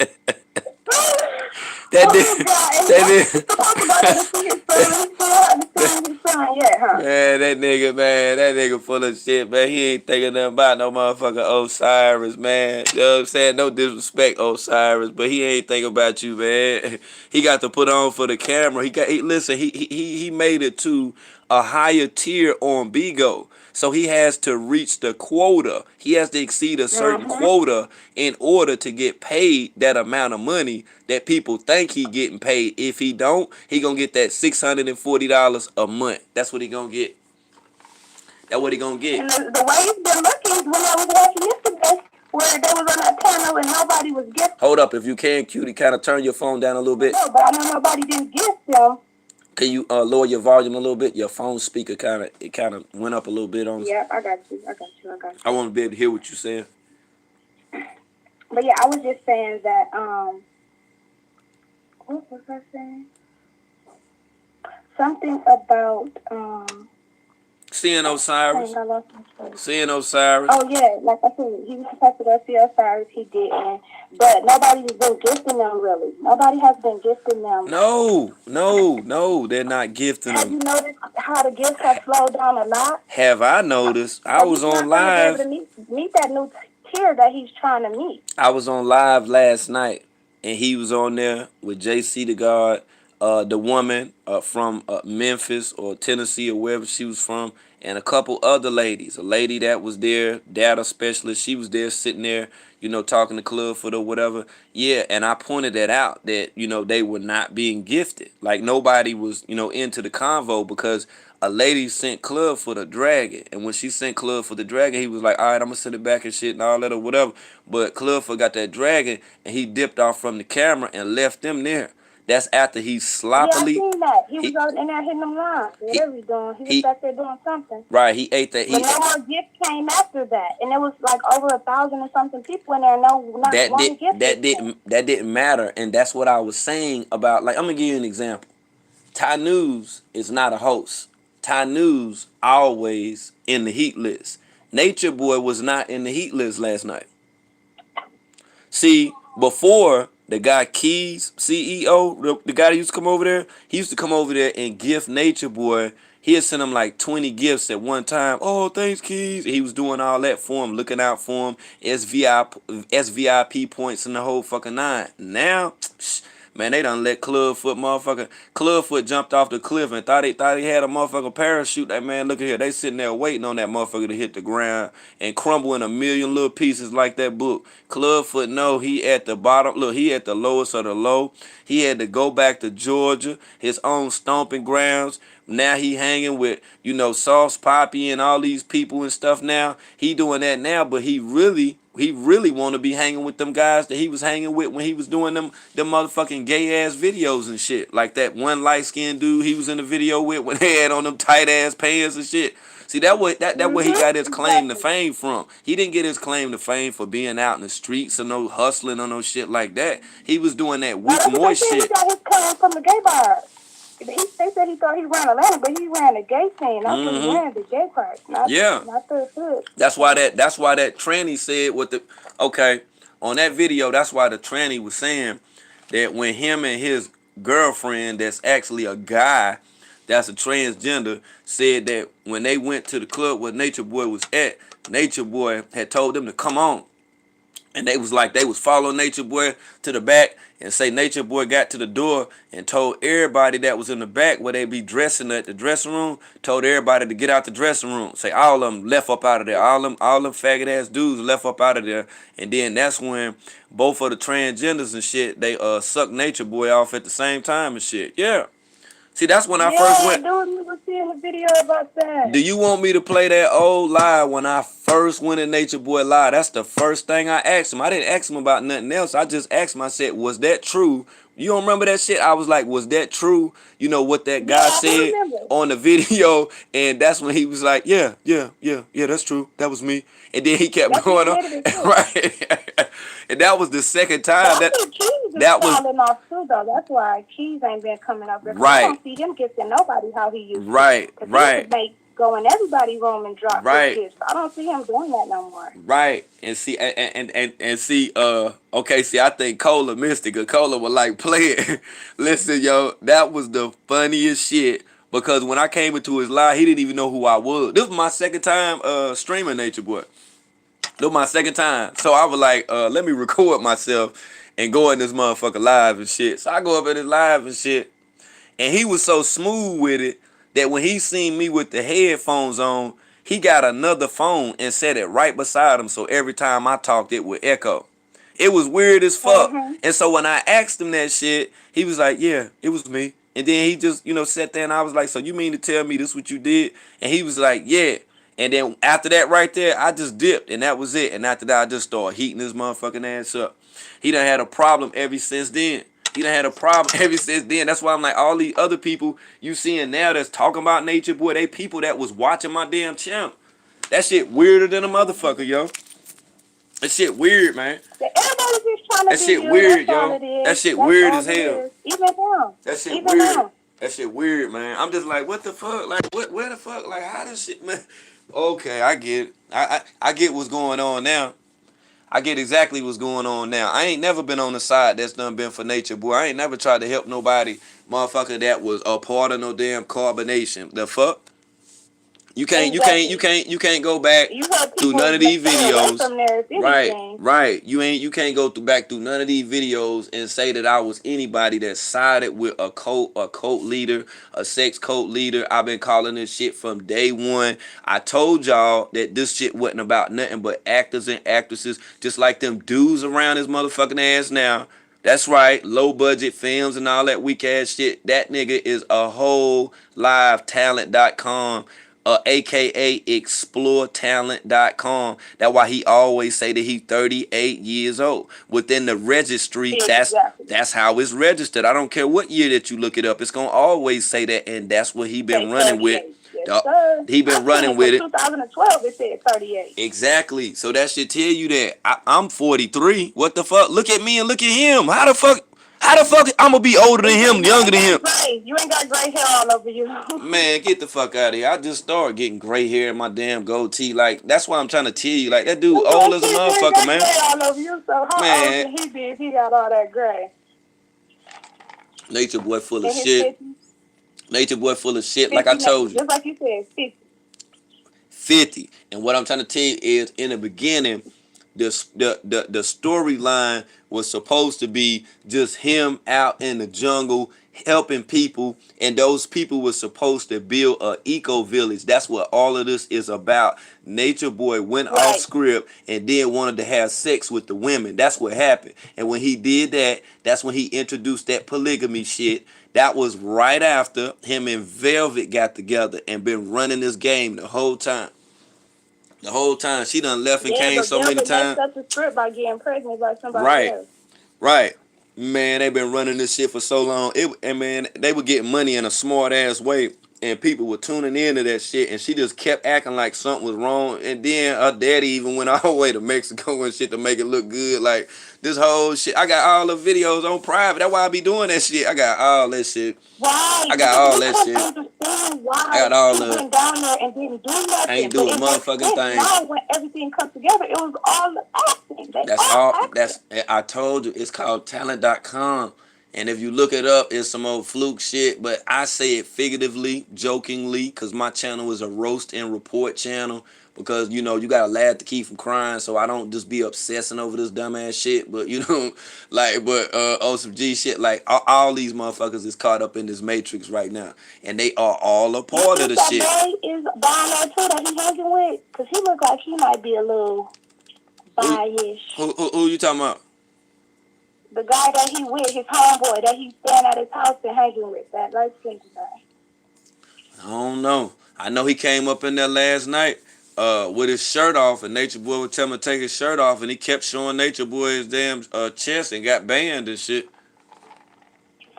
That Oh nigga, God! And that he's nigga, supposed to go there to see his son. He still hasn't seen his son yet, huh? man, that nigga full of shit, man. He ain't thinking nothing about no motherfucking Osiris, man. You know what I'm saying? No disrespect, Osiris, but he ain't thinking about you, man. He got to put on for the camera. Listen, he made it to a higher tier on Bigo. So he has to reach the quota. He has to exceed a certain Mm-hmm. quota in order to get paid that amount of money that people think he getting paid. If he don't, he gonna get that $640 a month. That's what he gonna get. That's what he gonna get. And the way he's been looking is when I was watching yesterday, where they was on that panel and nobody was gifting. Hold up, if you can, cutie, kind of turn your phone down a little bit. No, but I know nobody didn't gift them. Can you lower your volume a little bit? Your phone speaker kind of went up a little bit on us. Yeah, I got you. I want to be able to hear what you're saying. But yeah, I was just saying that. What was I saying? Something about Seeing Osiris. dang, I lost my place. Seeing Osiris. Oh yeah, like I said, he was supposed to go see Osiris. He didn't, but nobody's been gifting them really. Nobody has been gifting them. No, they're not gifting Have you them. noticed how the gifts have slowed down a lot? Have I noticed? I So was he's not on going to be able live. to meet that new tier that he's trying to meet. I was on live last night, and he was on there with JC the God, the woman from Memphis or Tennessee or wherever she was from, and a couple other ladies. A lady that was there, data specialist, she was there sitting there, talking to Clubfoot or whatever. Yeah, and I pointed that out that, they were not being gifted. Like nobody was, into the convo because a lady sent Clubfoot a dragon. And when she sent Clubfoot the dragon, he was like, all right, I'm going to send it back and shit and all that or whatever. But Clubfoot got that dragon and he dipped off from the camera and left them there. That's after he Yeah, I sloppily, seen that. He was he, out in there hitting them lines. Whatever he was doing, he was he, back there doing something. right, he ate that. But no more gifts came after that, and it was like over 1,000 or something people in there. No, not one gift. That didn't matter. And that's what I was saying about, like, I'm going to give you an example. Ty News is not a host. Ty News always in the heat list. Nature Boy was not in the heat list last night. See, before the guy Keys, CEO, the guy that used to come over there, he used to come over there and gift Nature Boy. He'd send him like 20 gifts at one time. Oh, thanks, Keys. He was doing all that for him, looking out for him, SVIP points in the whole fucking nine. Now, man, they done let Clubfoot jumped off the cliff and thought he had a motherfucking parachute. That man, look at here. They sitting there waiting on that motherfucker to hit the ground and crumble in a million little pieces like that book. Clubfoot, no, he at the bottom. Look, he at the lowest of the low. He had to go back to Georgia, his own stomping grounds. Now he hanging with, Sauce Poppy and all these people and stuff now. He doing that now, but he really want to be hanging with them guys that he was hanging with when he was doing them motherfucking gay ass videos and shit. Like that one light skinned dude he was in the video with when they had on them tight ass pants and shit. See, that where he got his claim to fame from. He didn't get his claim to fame for being out in the streets or no hustling or no shit like that. He was doing that weak moist shit. He got his claim from the gay bar. They said he thought he ran Atlanta, but he ran the gay scene. That's what he ran, the gay part. Not the hood. That's why that tranny said on that video, that's why the tranny was saying that when him and his girlfriend, that's actually a guy, that's a transgender, said that when they went to the club where Nature Boy was at, Nature Boy had told them to come on. And they was following Nature Boy to the back and say Nature Boy got to the door and told everybody that was in the back where they be dressing at the dressing room, told everybody to get out the dressing room. Say all of them left up out of there. All them faggot ass dudes left up out of there. And then that's when both of the transgenders and shit, they sucked Nature Boy off at the same time and shit. Yeah. See, that's when I first went. Yeah, dude, we were seeing a video about that. Do you want me to play that old live when I first went in Nature Boy live? That's the first thing I asked him. I didn't ask him about nothing else. I just asked him, I said, was that true You don't remember that shit? I was like, was that true? You know what that Yeah, guy I do said remember. on the video, and that's when he was like, yeah, that's true. That was me. And then he kept That's what going he on, admitted it to. right? And that was the second But time I that think Keys is that was falling off too, though. That's why Keys ain't been coming up there. Cause I right, don't see him gifting nobody how he used to. right, Cause he right, would make go in everybody's room and drop his right. gifts. I don't see him doing that no more. Right, and see, and see, okay, see, I think Cola missed it, cause Cola was like, play it. Listen, yo, that was the funniest shit, because when I came into his live, he didn't even know who I was. This was my second time, streaming Nature Boy. This was my second time, so I was like, let me record myself and go in this motherfucker live and shit. So I go up in his live and shit, and he was so smooth with it that when he seen me with the headphones on, he got another phone and set it right beside him. So every time I talked, it would echo. It was weird as fuck. Mm-hmm. And so when I asked him that shit, he was like, yeah, it was me. And then he just, sat there and I was like, so you mean to tell me this what you did? And he was like, yeah. And then after that right there, I just dipped and that was it. And after that, I just started heating his motherfucking ass up. He done had a problem ever since then. He done had a problem ever since then. That's why I'm like, all these other people you seeing now that's talking about Nature Boy, they people that was watching my damn channel. That shit weirder than a motherfucker, yo. That shit weird, man. Everybody's just trying to That be shit you. weird, That's all yo. it is. That shit That's weird all as it hell. is. Even him. That shit Even weird. him. That shit weird, man. I'm just like, what the fuck? Like, where the fuck? Like, how this shit, man? Okay, I get it. I get what's going on now. I get exactly what's going on now. I ain't never been on the side that's done been for Nature Boy. I ain't never tried to help nobody, motherfucker, that was a part of no damn carbonation. The fuck? Exactly. You can't go back You heard through people none of these stay away videos. from there if Right, anything. right. You can't go back through none of these videos and say that I was anybody that sided with a cult leader, a sex cult leader. I've been calling this shit from day one. I told y'all that this shit wasn't about nothing but actors and actresses, just like them dudes around his motherfucking ass now. That's right, low budget films and all that weak ass shit. That nigga is a whole live talent.com, aka exploretalent.com. That's why he always say that he 38 years old. Within the registry, Exactly. that's how it's registered. I don't care what year that you look it up. It's gonna always say that, and that's what he been Say running with. 38. Yes, sir. He been running with it. 2012, it said 38. Exactly. So that should tell you that I'm 43. What the fuck? Look at me and look at him. How the fuck I'm gonna be older than him, younger than him? You ain't got gray hair all over you. Man, get the fuck out of here. I just started getting gray hair in my damn goatee. Like, that's why I'm trying to tell you. Like, that dude old as a motherfucker, man. Gray all over you, so how Man. old can he be if he got all that gray? Nature Boy full In of his shit. 50s? Nature Boy full of shit. Like I 50, told you. Just like you said, 50. 50. And what I'm trying to tell you is, in the beginning, the storyline was supposed to be just him out in the jungle helping people, and those people were supposed to build a eco village. That's what all of this is about. Nature Boy went off script and then wanted to have sex with the women. That's what happened. And when he did that, that's when he introduced that polygamy shit. That was right after him and Velvet got together and been running this game the whole time. The whole time. She done left and came so many times. Messed up the script by getting pregnant by somebody else. Right. Man, they been running this shit for so long. And man, they were getting money in a smart ass way. And people were tuning into that shit. And she just kept acting like something was wrong. And then her daddy even went all the way to Mexico and shit to make it look good. Like, this whole shit. I got all the videos on private. That's why I be doing that shit. I got all that shit. Why? I got all that shit. Why I got all he of it. went down there and didn't do nothing. I ain't do a motherfucking thing. Now when everything comes together, it was all acting. That's all. I told you, it's called talent.com. And if you look it up, it's some old fluke shit. But I say it figuratively, jokingly, because my channel is a roast and report channel. Because, you know, you got to laugh to keep from crying. So I don't just be obsessing over this dumbass shit. But, you know, like, on some G shit, like, all these motherfuckers is caught up in this matrix right now. And they are all a part of the shit. That is down there, too, that he hanging with? Because he look like he might be a little biased. Who you talking about? The guy that he with, his homeboy, that he's staying at his house and hanging with, that light-skinned guy. I don't know. I know he came up in there last night with his shirt off, and Nature Boy would tell him to take his shirt off, and he kept showing Nature Boy his damn chest and got banned and shit.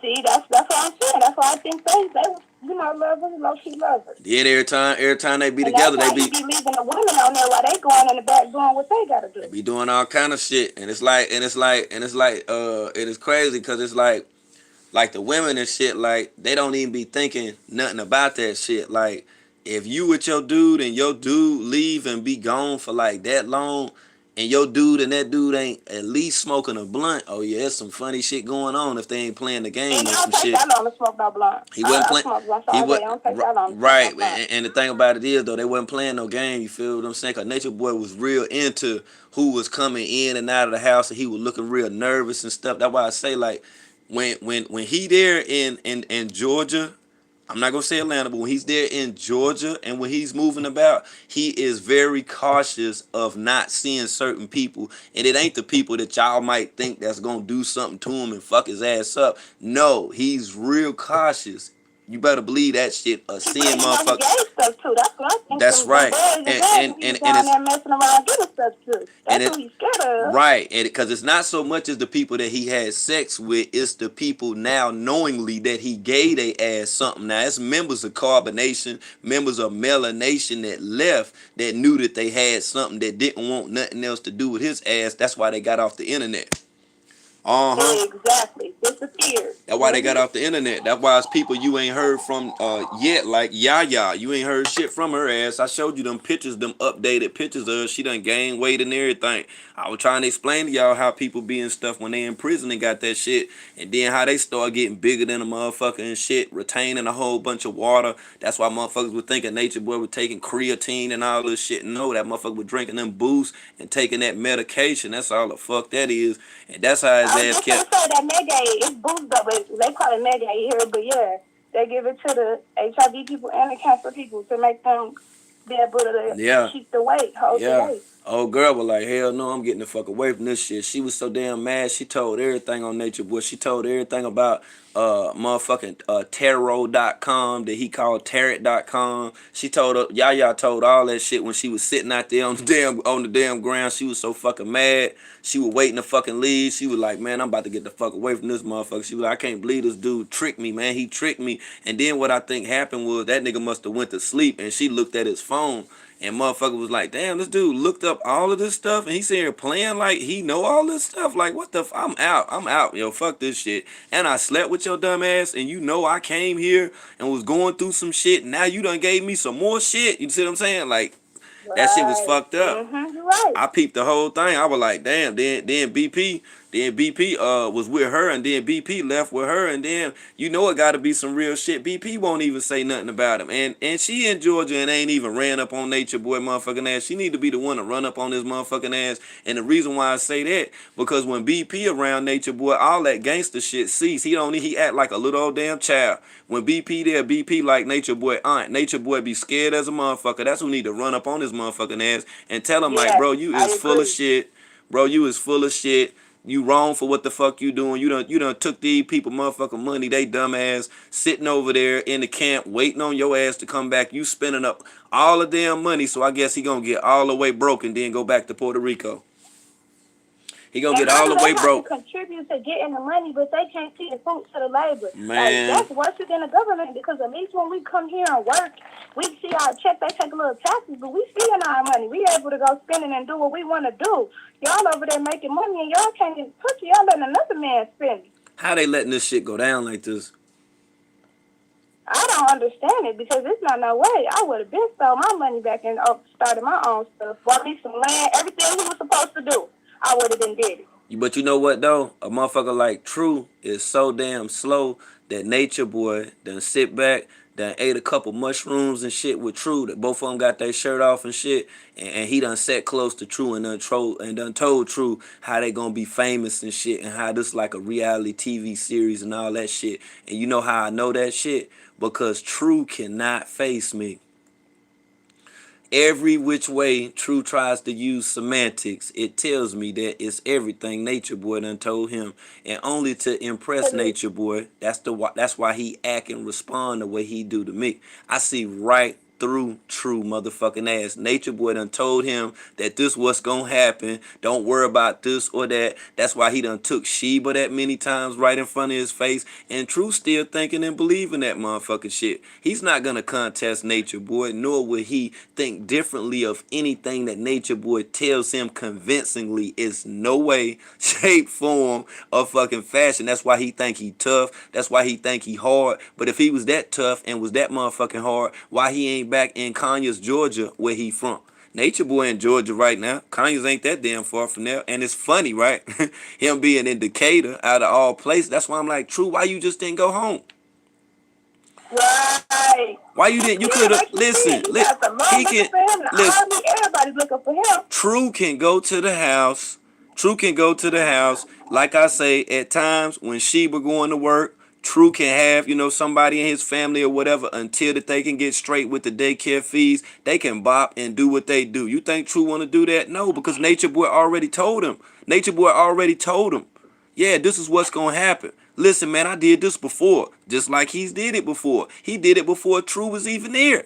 See, that's what I'm saying. That's why I think they love her, low she loves her. Then every time they be And that's together, they why he be be leaving the women on there while they going in the back doing what they gotta do. they be doing all kind of shit, and it is crazy because it's like the women and shit, like they don't even be thinking nothing about that shit. Like if you with your dude and your dude leave and be gone for like that long, and your dude and that dude ain't at least smoking a blunt, oh yeah, there's some funny shit going on if they ain't playing the game And or I some don't take shit. that long to smoke no blunt. He wasn't I playing. smoke blunts He all was day. I don't take that long to right, smoke no blunt. and the thing about it is though, they wasn't playing no game. You feel what I'm saying? Cause Nature Boy was real into who was coming in and out of the house, and he was looking real nervous and stuff. That's why I say like when he there in Georgia. I'm not gonna say Atlanta, but when he's there in Georgia and when he's moving about, he is very cautious of not seeing certain people. And it ain't the people that y'all might think that's gonna do something to him and fuck his ass up. No, he's real cautious. You better believe that shit. Seeing motherfuckers. Gay stuff too. That's what I think. That's right. And he's down there messing around getting stuff too. That's what he's scared of. Right, and because it's not so much as the people that he had sex with, it's the people now knowingly that he gave their ass something. Now it's members of Carbonation, members of Melanation that left that knew that they had something that didn't want nothing else to do with his ass. That's why they got off the internet. Exactly. Disappeared. That's why they got off the internet. That's why it's people you ain't heard from yet, like Yaya. You ain't heard shit from her ass. I showed you them pictures, them updated pictures of her. She done gained weight and everything. I was trying to explain to y'all how people be in stuff when they in prison and got that shit. And then how they start getting bigger than a motherfucker and shit, retaining a whole bunch of water. That's why motherfuckers were thinking Nature Boy was taking creatine and all this shit. No, that motherfucker was drinking them boosts and taking that medication. That's all the fuck that is. And that's how his ass kept. I was that Megay, it's boost up, they call it Megay here, but yeah, they give it to the HIV people and the cancer people to make them be able to keep the weight, hold the weight. Old girl was like, hell no, I'm getting the fuck away from this shit. She was so damn mad. She told everything on Nature Boy. She told everything about motherfucking tarot.com that he called tarot.com. She told Yaya told all that shit when she was sitting out there on the damn ground. She was so fucking mad. She was waiting to fucking leave. She was like, man, I'm about to get the fuck away from this motherfucker. She was like, I can't believe this dude tricked me, man. He tricked me. And then what I think happened was that nigga must have went to sleep and she looked at his phone. And motherfucker was like, damn, this dude looked up all of this stuff and he's here playing like he know all this stuff. Like, what the I'm out. Yo, fuck this shit. And I slept with your dumb ass and you know I came here and was going through some shit. And now you done gave me some more shit. You see what I'm saying? Like, that shit was fucked up. Right. I peeped the whole thing. I was like, damn. Then BP was with her, and then BP left with her, and then you know it got to be some real shit. BP won't even say nothing about him, and she in Georgia and ain't even ran up on Nature Boy motherfucking ass. She need to be the one to run up on his motherfucking ass. And the reason why I say that because when BP around Nature Boy, all that gangster shit cease. He act like a little old damn child. When BP there, BP like Nature Boy aunt. Nature Boy be scared as a motherfucker. That's who need to run up on his motherfucking ass and tell him like, bro, you is full of shit. Bro, you is full of shit. You wrong for what the fuck you doing. You done took these people motherfucking money. They dumb ass sitting over there in the camp waiting on your ass to come back. You spending up all the damn money. So I guess he gonna get all the way broke and then go back to Puerto Rico. He gonna get all the way broke. Contribute to getting the money, but they can't see the fruits of the labor. Man, like, that's worse than the government because at least when we come here and work, we see our check. They take a little taxes, but we seeing our money. We able to go spend it and do what we want to do. Y'all over there making money and y'all can't even put y'all letting another man spend it. How they letting this shit go down like this? I don't understand it because it's not no way. I would have been stole my money back and started my own stuff. Bought me some land, everything we were supposed to do. I would have been did it. But you know what though? A motherfucker like True is so damn slow that Nature Boy done sit back, done ate a couple mushrooms and shit with True. That both of them got their shirt off and shit, and he done sat close to True and done told True how they gonna be famous and shit, and how this like a reality TV series and all that shit. And you know how I know that shit? Because True cannot face me. Every which way True tries to use semantics, it tells me that it's everything Nature Boy done told him, and only to impress Nature Boy. That's why he act and respond the way he do to me. I see right through True motherfucking ass. Nature Boy done told him that this what's gonna happen. Don't worry about this or that. That's why he done took Sheba that many times right in front of his face. And True still thinking and believing that motherfucking shit. He's not gonna contest Nature Boy, nor will he think differently of anything that Nature Boy tells him convincingly. It's no way, shape, form, or fucking fashion. That's why he think he tough. That's why he think he hard. But if he was that tough and was that motherfucking hard, why he ain't back in Kanye's Georgia where he from? Nature Boy in Georgia right now. Kanye's ain't that damn far from there. And it's funny, right? Him being in Decatur out of all places. That's why I'm like, True, why you just didn't go home? Right. Why you didn't? You could have, listen, he can, listen. Everybody's looking for him. True can go to the house. True can go to the house. Like I say, at times when Sheba going to work, True can have, somebody in his family or whatever until that they can get straight with the daycare fees. They can bop and do what they do. You think True want to do that? No, because Nature Boy already told him. Nature Boy already told him. Yeah, this is what's going to happen. Listen, man, I did this before. Just like he's did it before. He did it before True was even there.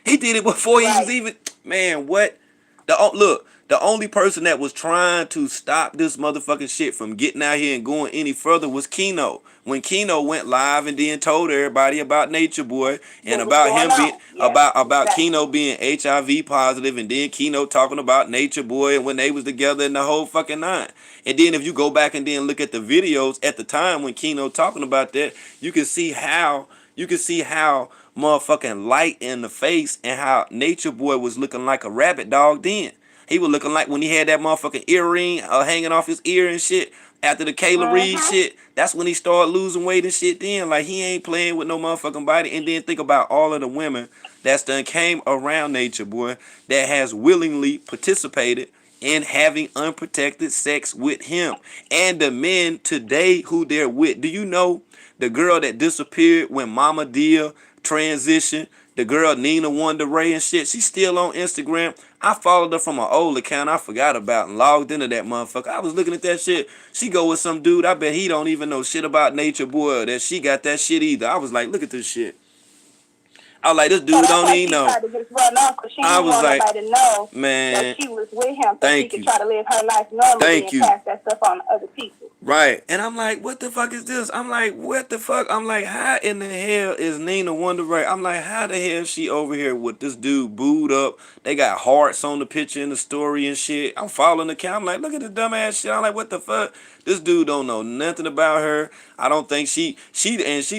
He did it before he was even... Man, what? Look, the only person that was trying to stop this motherfucking shit from getting out here and going any further was Keno. When Keno went live and then told everybody about Nature Boy and about him being about Keno being HIV positive, and then Keno talking about Nature Boy and when they was together in the whole fucking nine. And then if you go back and then look at the videos at the time when Keno talking about that, you can see how motherfucking light in the face and how Nature Boy was looking like a rabbit dog then. He was looking like when he had that motherfucking earring hanging off his ear and shit after the Kayla Reed shit. That's when he started losing weight and shit then. Like, he ain't playing with no motherfucking body. And then think about all of the women that's done came around Nature Boy that has willingly participated in having unprotected sex with him. And the men today who they're with. Do you know the girl that disappeared when Mama Dia transitioned? The girl Nina Wonder Ray and shit. She's still on Instagram. I followed her from an old account I forgot about and logged into that motherfucker. I was looking at that shit. She go with some dude. I bet he don't even know shit about Nature Boy or that she got that shit either. I was like, look at this shit. I was like, this dude don't even know. I was like, man, that she was with him, so thank she you. could try to live her life normally and pass that stuff on to other people. Right. And I'm like, what the fuck is this? I'm like, what the fuck? I'm like, how in the hell is Nina Wonder Ray? I'm like, how the hell is she over here with this dude booed up? They got hearts on the picture in the story and shit. I'm following the account. I'm like, look at this dumbass shit. I'm like, what the fuck? This dude don't know nothing about her. I don't think she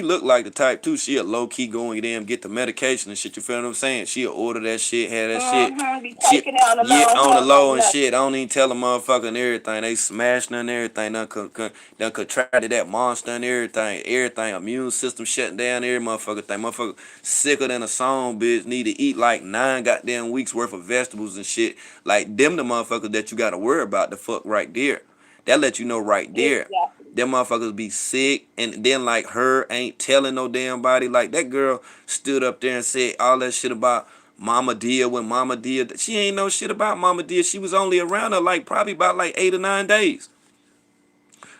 looked like the type too. She a low key going to get the medication and shit. You feel what I'm saying? She'll order that shit, have that shit. Be taking it on the low, on the low and shit. I don't even tell a motherfucker and everything. They smashing and everything. Done contracted that monster and everything. Everything. Immune system shutting down. Every motherfucker thing. Motherfucker sicker than a song, bitch. Need to eat like 9 goddamn weeks worth of vegetables and shit. Like, them the motherfuckers that you gotta worry about the fuck right there. That let you know right there. Exactly. Them motherfuckers be sick, and then like her ain't telling no damn body. Like, that girl stood up there and said all that shit about Mama Dia when Mama Dia. She ain't know shit about Mama Dia. She was only around her like probably about like 8 or 9 days.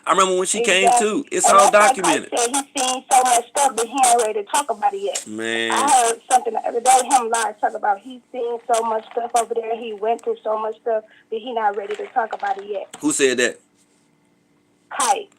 I remember when she came too. It's all documented. Like I said, he's seen so much stuff that he ain't ready to talk about it yet. Man, I heard something the other day, him live talk about he's seen so much stuff over there. He went through so much stuff that he not ready to talk about it yet. Who said that? Kite.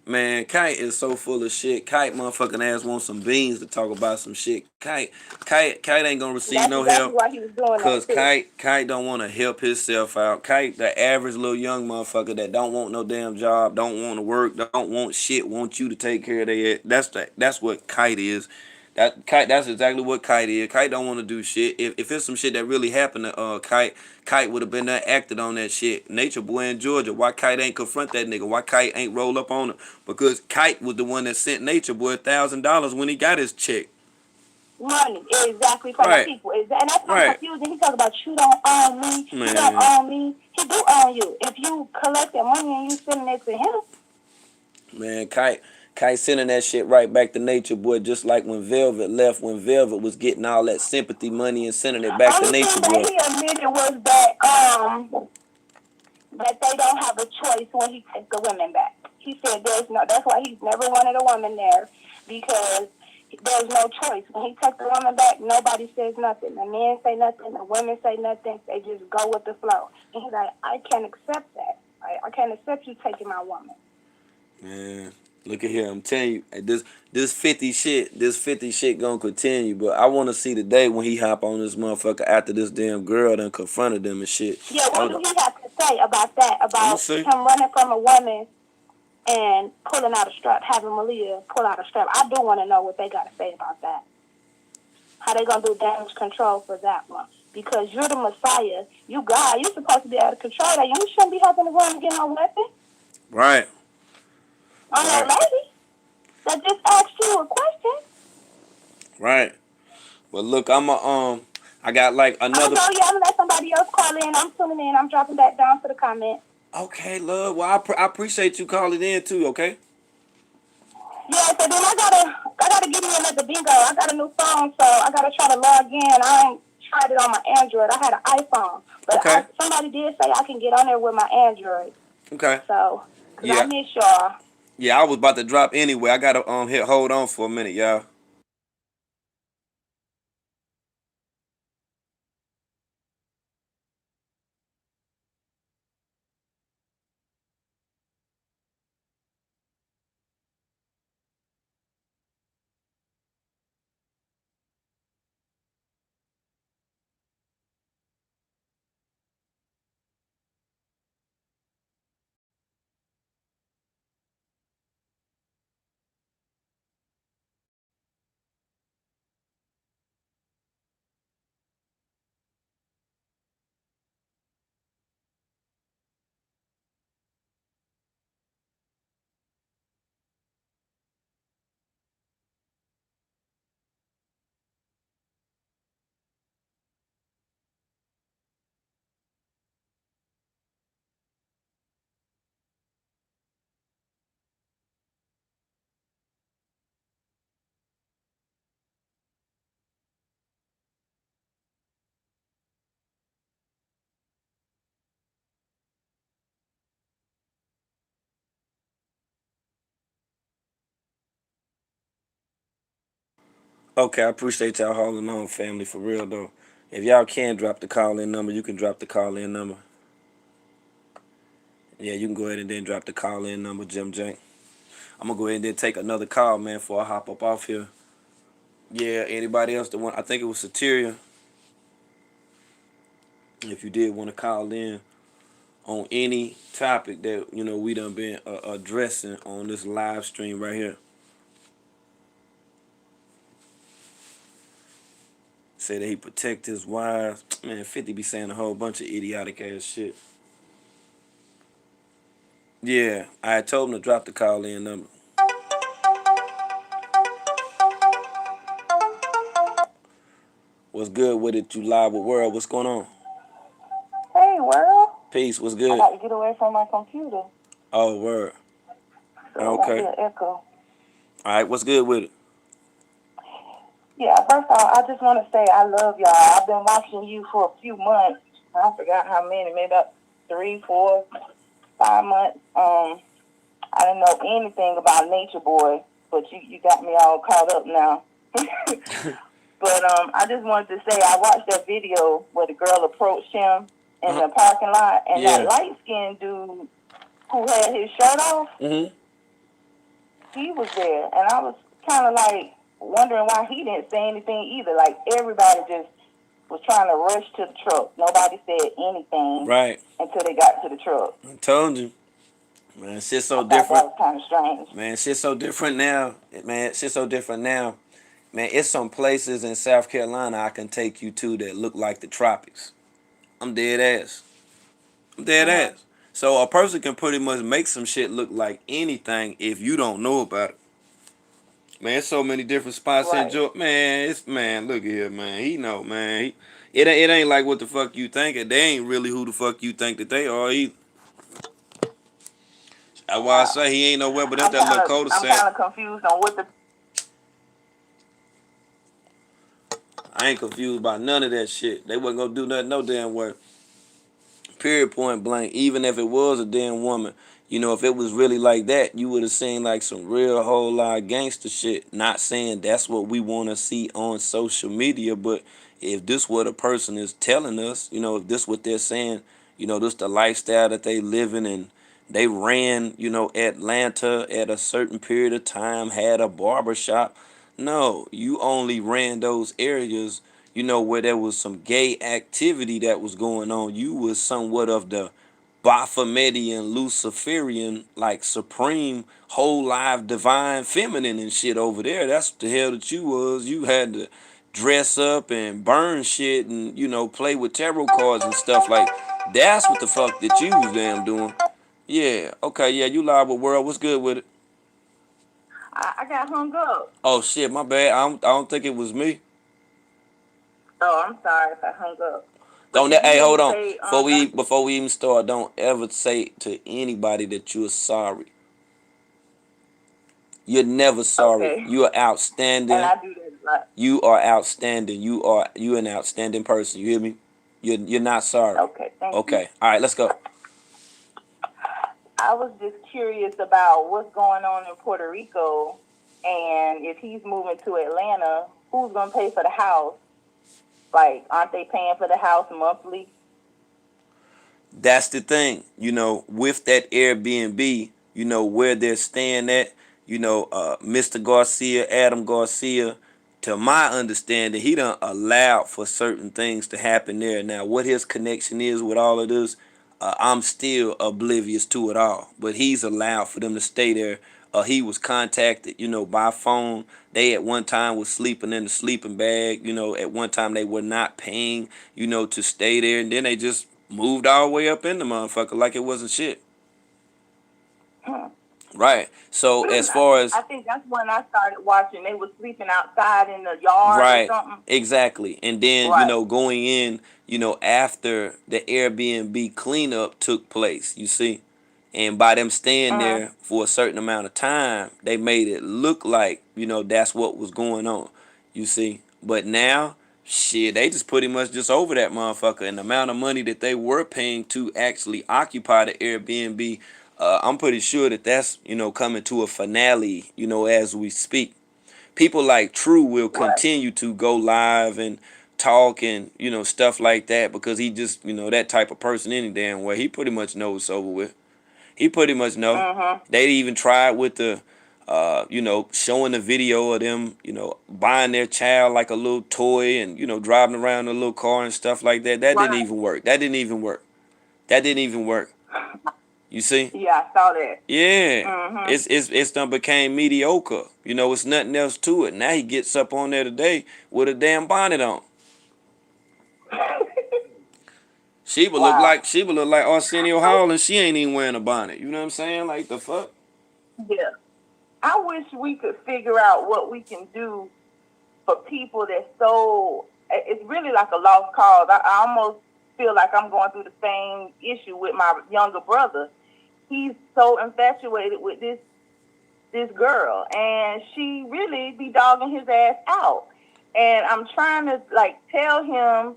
Man, Kite is so full of shit. Kite motherfucking ass wants some beans to talk about some shit. Kite ain't gonna receive no help. Why he was doing Cause that Kite don't want to help himself out. Kite, the average little young motherfucker that don't want no damn job, don't want to work, don't want shit, want you to take care of their. That's what Kite is. That's exactly what Kite is. Kite don't want to do shit. If it's some shit that really happened to Kite would have been there acted on that shit. Nature Boy in Georgia. Why Kite ain't confront that nigga? Why Kite ain't roll up on him? Because Kite was the one that sent Nature Boy $1,000 when he got his check. Money, exactly, for the people. And that's not confusing. He talk about you don't own me, Man. You don't own me. He do own you. If you collect that money and you sending it to him. Man, Kite sending that shit right back to Nature Boy, just like when Velvet left, when Velvet was getting all that sympathy money and sending it back to Nature Boy. He admitted was that they don't have a choice when he takes the women back. He said that's why he's never wanted a woman there, because there's no choice. When he takes the woman back, nobody says nothing. The men say nothing. The women say nothing. They just go with the flow. And he's like, I can't accept that. I can't accept you taking my woman. Man, look at here. I'm telling you, this 50 shit gonna continue. But I want to see the day when he hop on this motherfucker after this damn girl done confronted them and shit. Yeah, what do he have to say about that? About him running from a woman and pulling out a strap, having Malia pull out a strap. I do want to know what they got to say about that. How they gonna do damage control for that one? Because you're the Messiah, you God, you're supposed to be able to control that. You shouldn't be helping the woman get no weapon. Right. On that lady that just asked you a question. Right. But look, I got like another. I'm gonna let somebody else call in. I'm tuning in. I'm dropping that down to the comment. Okay, love. Well, I appreciate you calling in too. Okay. Yeah, so then I gotta give me another bingo. I got a new phone, so I gotta try to log in. I ain't tried it on my Android. I had an iPhone, but somebody did say I can get on there with my Android. Okay. So, I miss y'all. Yeah, I was about to drop anyway. I gotta hold on for a minute, y'all. Okay, I appreciate y'all holding on, family, for real though. If y'all can drop the call-in number, you can drop the call-in number. Yeah, you can go ahead and then drop the call-in number, Jim Jank. I'm gonna go ahead and then take another call, man, before I hop up off here. Yeah, anybody else that want? I think it was Sateria. If you did want to call in on any topic that we done been addressing on this live stream right here. Say that he protect his wives. Man, 50 be saying a whole bunch of idiotic ass shit. Yeah, I had told him to drop the call in number. What's good with it? You live with World? What's going on? Hey, World. Peace. What's good? I got to get away from my computer. Oh, word. So okay. It won't be an echo. All right, what's good with it? Yeah, first of all, I just want to say I love y'all. I've been watching you for a few months. I forgot how many, maybe about 3, 4, 5 months. I didn't know anything about Nature Boy, but you got me all caught up now. But I just wanted to say I watched that video where the girl approached him in the parking lot, and that light-skinned dude who had his shirt off, he was there, and I was kind of like wondering why he didn't say anything either. Like everybody just was trying to rush to the truck. Nobody said anything until they got to the truck. I told you. Man, shit's so different. That was kind of strange. Man, shit's so different now. Man, shit's so different now. Man, it's some places in South Carolina I can take you to that look like the tropics. I'm dead ass. I'm dead ass. So a person can pretty much make some shit look like anything if you don't know about it. Man, there's so many different spots in Georgia. Man, look at here, man. He know, man. It ain't like what the fuck you thinking. They ain't really who the fuck you think that they are either. That's why I say he ain't nowhere but at that little cul-de-sac. I'm kind of confused on what the... I ain't confused about none of that shit. They wasn't gonna do nothing no damn way. Period, point blank. Even if it was a damn woman, You know, if it was really like that, you would have seen like some real whole lot of gangster shit. Not saying that's what we want to see on social media, but if this what a person is telling us, you know, if this what they're saying, you know, this the lifestyle that they living and they ran, you know, Atlanta at a certain period of time, had a barber shop. No, you only ran those areas, you know, where there was some gay activity that was going on. You was somewhat of the Baphometian, Luciferian, like supreme, whole live, divine, feminine and shit over there. That's what the hell that you was. You had to dress up and burn shit and, you know, play with tarot cards and stuff like that's what the fuck that you was damn doing. Yeah, okay, yeah, you live with World. What's good with it? I got hung up. Oh shit, my bad. I don't think it was me. Oh, I'm sorry if I hung up. But Don't did that, you hey, hear hold me on. say, Before we even start, don't ever say to anybody that you're sorry. You're never sorry. okay, You are and outstanding. I do that a lot. You are outstanding. You an outstanding person. You hear me? You're not sorry. Okay, thank you. Okay. All right, let's go. I was just curious about what's going on in Puerto Rico, and if he's moving to Atlanta, who's going to pay for the house? Like, aren't they paying for the house monthly? That's the thing. You know, with that Airbnb, you know where they're staying at. You know, Mr. Garcia, Adam Garcia. To my understanding, he done allowed for certain things to happen there. Now, what his connection is with all of this, I'm still oblivious to it all. But he's allowed for them to stay there. He was contacted, you know, by phone. They at one time was sleeping in the sleeping bag. You know, at one time they were not paying, you know, to stay there, and then they just moved all the way up in the motherfucker like it wasn't shit. Hmm. Right. So as far as I think that's when I started watching. They were sleeping outside in the yard or right, something. exactly. And then, you Right. know, going in, you know, after the Airbnb cleanup took place, you see. And by them staying Mm-hmm. there for a certain amount of time, they made it look like, you know, that's what was going on. You see. But now, shit, they just pretty much just over that motherfucker. And the amount of money that they were paying to actually occupy the Airbnb, I'm pretty sure that that's, you know, coming to a finale, you know, as we speak. People like True will Right. continue to go live and talk and, you know, stuff like that because he just, you know, that type of person any damn way. He pretty much knows it's over with. He pretty much know. Mm-hmm. They even tried with the, you know, showing the video of them, you know, buying their child like a little toy and, you know, driving around in a little car and stuff like that. That didn't Right. even work. That didn't even work. That didn't even work. You see? Yeah, I saw that. Yeah. Mm-hmm. It's done became mediocre. You know, it's nothing else to it. Now he gets up on there today with a damn bonnet on. Wow. She would look like Arsenio Hall and she ain't even wearing a bonnet. You know what I'm saying? Like the fuck? Yeah. I wish we could figure out what we can do for people that's so. It's really like a lost cause. I almost feel like I'm going through the same issue with my younger brother. He's so infatuated with this girl, and she really be dogging his ass out. And I'm trying to like tell him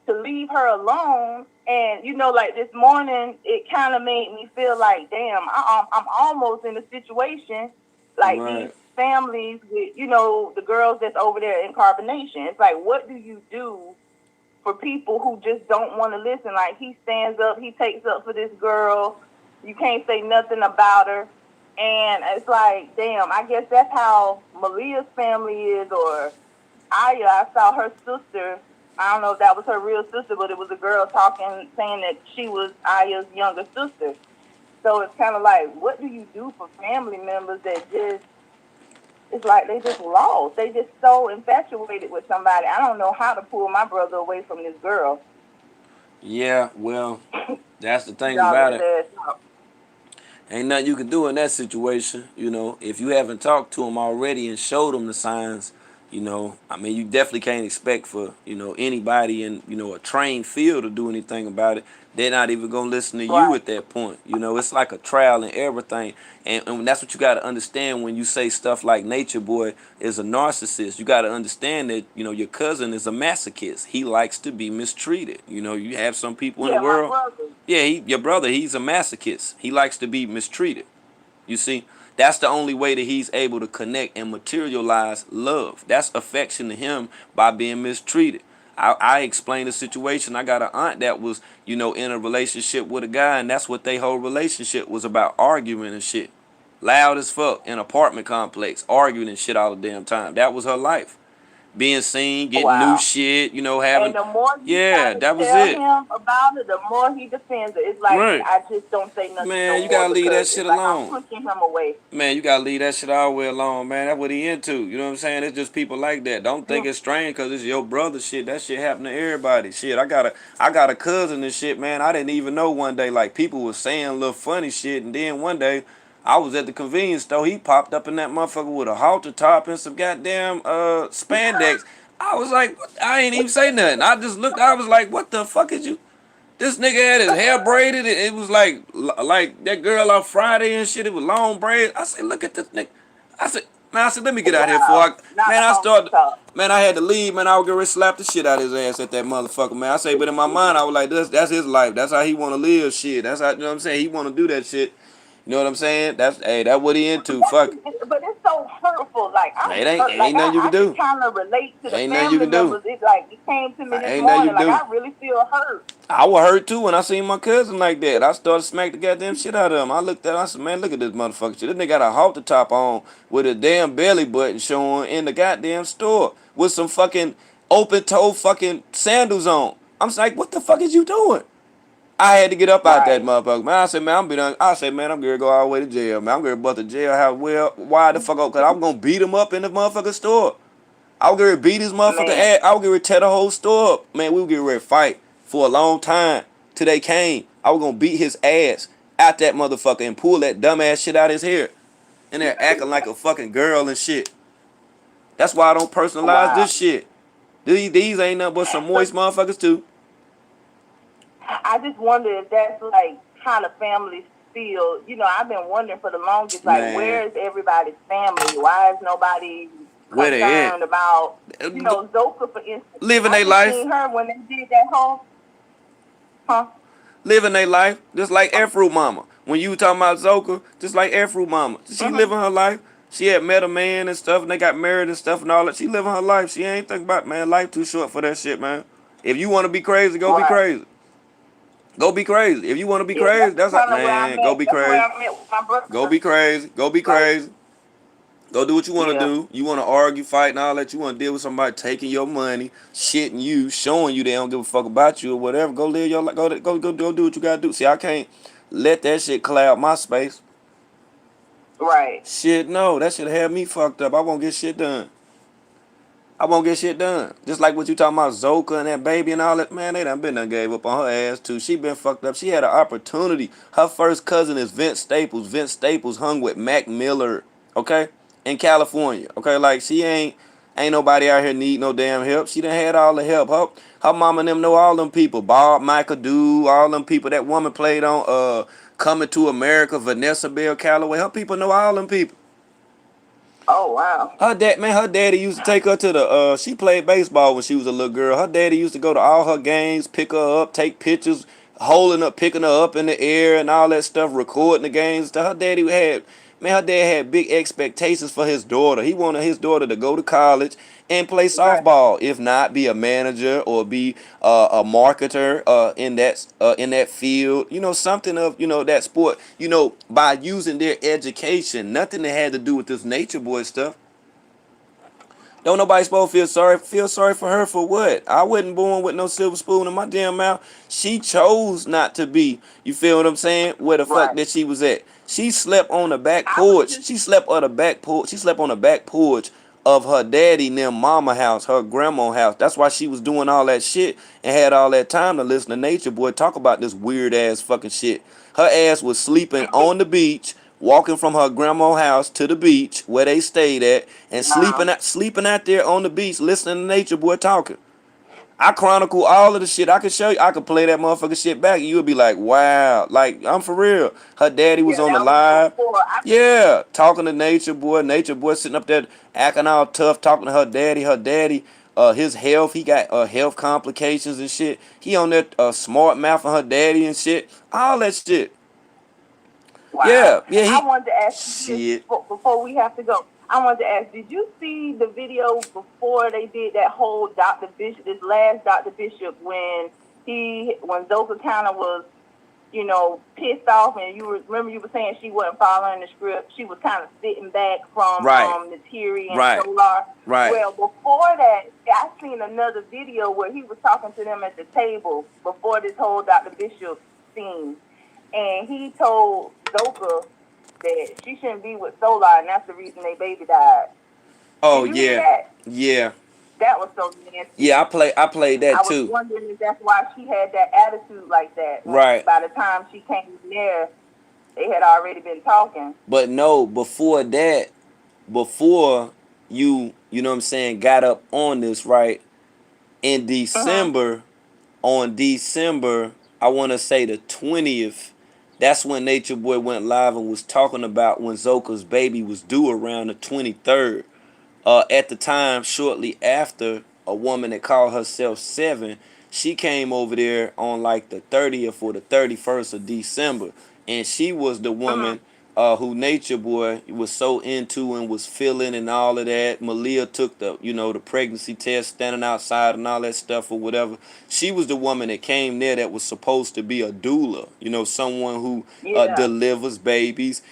to leave her alone. And you know, like this morning, it kind of made me feel like, damn, I'm almost in a situation like these Right. families with, you know, the girls that's over there in Carbonation. It's like, what do you do for people who just don't want to listen? Like, he stands up, he takes up for this girl. You can't say nothing about her. And it's like, damn, I guess that's how Malia's family is, or Aya. I saw her sister. I don't know if that was her real sister, but it was a girl talking, saying that she was Aya's younger sister. So it's kind of like, what do you do for family members that just, it's like they just lost. They just so infatuated with somebody. I don't know how to pull my brother away from this girl. Yeah, well, that's the thing Dogging about his it. ass out. Ain't nothing you can do in that situation. You know, if you haven't talked to him already and showed him the signs, You know, I mean, you definitely can't expect for, you know, anybody in, you know, a trained field to do anything about it. They're not even gonna listen to you Right. at that point. You know, it's like a trial and error thing. And that's what you gotta understand when you say stuff like Nature Boy is a narcissist. You gotta understand that, you know, your cousin is a masochist. He likes to be mistreated. You know, you have some people in the Yeah, my world. brother. Yeah, your brother, he's a masochist. He likes to be mistreated. You see, that's the only way that he's able to connect and materialize love. That's affection to him by being mistreated. I explained the situation. I got an aunt that was, you know, in a relationship with a guy, and that's what their whole relationship was about, arguing and shit. Loud as fuck in an apartment complex, arguing and shit all the damn time. That was her life. Being seen, getting new Wow. shit, you know, And having, the more you try yeah, to that was tell it. him about it, the more he defends it. It's like Right. I just don't say nothing Man, no you more gotta leave that because shit it's like I'm alone. pushing him away. Man, you gotta leave that shit all the way alone, man. That's what he into. You know what I'm saying? It's just people like that. Don't think it's strange because it's your brother shit. That shit happen to everybody. Shit, I got a cousin and shit, man. I didn't even know one day. Like people was saying little funny shit, and then one day I was at the convenience store. He popped up in that motherfucker with a halter top and some goddamn spandex. I was like, what? I ain't even say nothing. I just looked. I was like, what the fuck is you? This nigga had his hair braided. It was like that girl on Friday and shit. It was long braids. I said, look at this nigga. I said, let me get out here before Wow. Not the man, I home started, talk. man, I had to leave, man. I was gonna slap the shit out of his ass at that motherfucker, man. I say, but in my mind, I was like, that's his life. That's how he want to live shit. That's how, you know what I'm saying? He want to do that shit. You know what I'm saying? That's what he into. Fuck. But it's so hurtful. Like I'm It ain't, hurt. it Like ain't nothing you I can can do. kind of relate to the Ain't nothing you family can do. members. It like it came to me this Ain't nothing you morning. can Like do. I really feel hurt. I was hurt too when I seen my cousin like that. I started to smack the goddamn shit out of him. I looked at him, I said, man, look at this motherfucker shit. This nigga got a halter top on with a damn belly button showing in the goddamn store with some fucking open toe fucking sandals on. I'm just like, what the fuck is you doing? I had to get up out that Right. motherfucker. Man, I said, man, I said, man, I'm gonna go all the way to jail, man. I'm gonna bust the jailhouse. Well, why the fuck up? Cause I'm gonna beat him up in the motherfucking store. I was gonna beat his motherfucking Man. ass. I was gonna tear the whole store up. Man, we were getting ready to fight for a long time till they came. I was gonna beat his ass out that motherfucker and pull that dumbass shit out his hair. And they're acting like a fucking girl and shit. That's why I don't personalize Wow. this shit. These ain't nothing but some moist motherfuckers too. I just wonder if that's like kind of families feel. You know, I've been wondering for the longest, like, Man, where is everybody's family? Why is nobody where they concerned about, you at? know, Zoka, for instance? Living I their just life. seen her when they did that whole, huh? Living their life. Just like Afro Mama. When you talking about Zoka, just like Afro Mama. She Mm-hmm. living her life. She had met a man and stuff, and they got married and stuff and all that. She living her life. She ain't thinking about, man, life too short for that shit, man. If you want to be crazy, go be Right. crazy. Go be crazy. If you want to be Yeah, crazy, that's that's kind like, of where I'm man, go at. be That's where crazy. I'm at with my brother. Go be crazy. Go be Like, crazy. Go do what you want to yeah. do. You want to argue, fight, and all that. You want to deal with somebody taking your money, shitting you, showing you they don't give a fuck about you or whatever. Go live your life. Go do what you gotta do. See, I can't let that shit cloud my space. Right. Shit, no, that should have me fucked up. I won't get shit done. I won't get shit done. Just like what you talking about, Zoka and that baby and all that. Man, they done gave up on her ass too. She been fucked up. She had an opportunity. Her first cousin is Vince Staples. Vince Staples hung with Mac Miller, okay, in California. Okay, like she ain't nobody out here need no damn help. She done had all the help. Her mama and them know all them people. Bob Michael Do, all them people. That woman played on Coming to America, Vanessa Bell Calloway. Her people know all them people. Oh, wow. Her daddy used to take her to the she played baseball when she was a little girl. Her daddy used to go to all her games, pick her up, take pictures, picking her up in the air and all that stuff, recording the games. Her dad had big expectations for his daughter. He wanted his daughter to go to college and play Right. softball, if not be a manager or be a marketer in that field. You know, something of, you know, that sport. You know, by using their education, nothing that had to do with this Nature Boy stuff. Don't nobody supposed to feel sorry for her for what? I wasn't born with no silver spoon in my damn mouth. She chose not to be. You feel what I'm saying? Where the fuck Right. that she was at? She slept on the back I was porch. just, She slept on the back porch. She slept on the back porch of her daddy and them mama house, her grandma house. That's why she was doing all that shit and had all that time to listen to Nature Boy talk about this weird ass fucking shit. Her ass was sleeping on the beach walking from her grandma's house to the beach where they stayed at, and Wow. sleeping out there on the beach, listening to Nature Boy talking. I chronicle all of the shit. I could show you. I could play that motherfucker shit back, and you would be like, "Wow!" Like I'm for real. Her daddy was Yeah, on the that was live, before. yeah, talking to Nature Boy. Nature Boy sitting up there acting all tough, talking to her daddy. Her daddy, his health, he got health complications and shit. He on that smart mouth of her daddy and shit. All that shit. Wow. Yeah, yeah. I He wanted to ask you this shit. before we have to go. I wanted to ask, did you see the video before they did that whole Dr. Bishop, this last Dr. Bishop, when Zoka kind of was, pissed off, and remember you were saying she wasn't following the script. She was kind of sitting back from Right. Natiri and Right. Solar. Right. Well, before that, I seen another video where he was talking to them at the table before this whole Dr. Bishop scene. And he told Zoka that she shouldn't be with Solar, and that's the reason their baby died. Oh Did you hear yeah, that? yeah, That was so nasty. yeah. I played that I was too. wondering if that's why she had that attitude like that. Right. By the time she came in there, they had already been talking. But no, before that, before you know what I'm saying, got up on this, right? In December, on December, I want to say the 20th, that's when Nature Boy went live and was talking about when Zoka's baby was due around the 23rd. At the time, shortly after, a woman that called herself Seven, she came over there on like the 30th or the 31st of December, and she was the woman who Nature Boy was so into and was feeling and all of that. Malia took the pregnancy test, standing outside and all that stuff or whatever. She was the woman that came there that was supposed to be a doula, someone who delivers babies.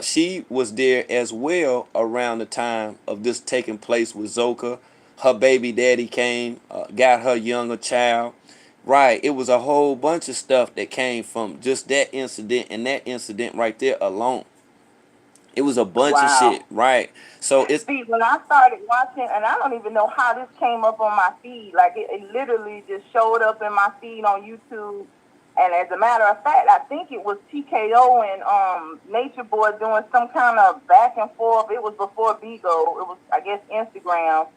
She was there as well around the time of this taking place with Zoka. Her baby daddy came, got her younger child. Right, it was a whole bunch of stuff that came from just that incident, and that incident right there alone. It was a bunch of shit, right? So it's See, when I started watching, and I don't even know how this came up on my feed. Like it literally just showed up in my feed on YouTube. And as a matter of fact, I think it was TKO and Nature Boy doing some kind of back and forth. It was before Bigo. It was, I guess, Instagram.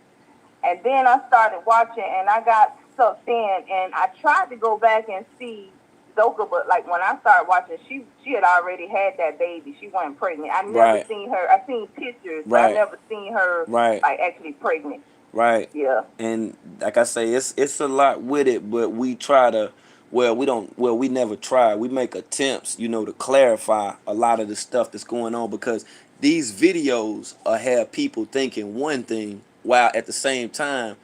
And then I started watching, and I got sucked in, and I tried to go back and see Zoka, but like when I started watching, she had already had that baby. She wasn't pregnant. I never seen her. I seen pictures, but I never seen her like actually pregnant. Right. Yeah. And like I say, it's a lot with it, but we try to we never try. We make attempts, to clarify a lot of the stuff that's going on, because these videos have people thinking one thing while at the same time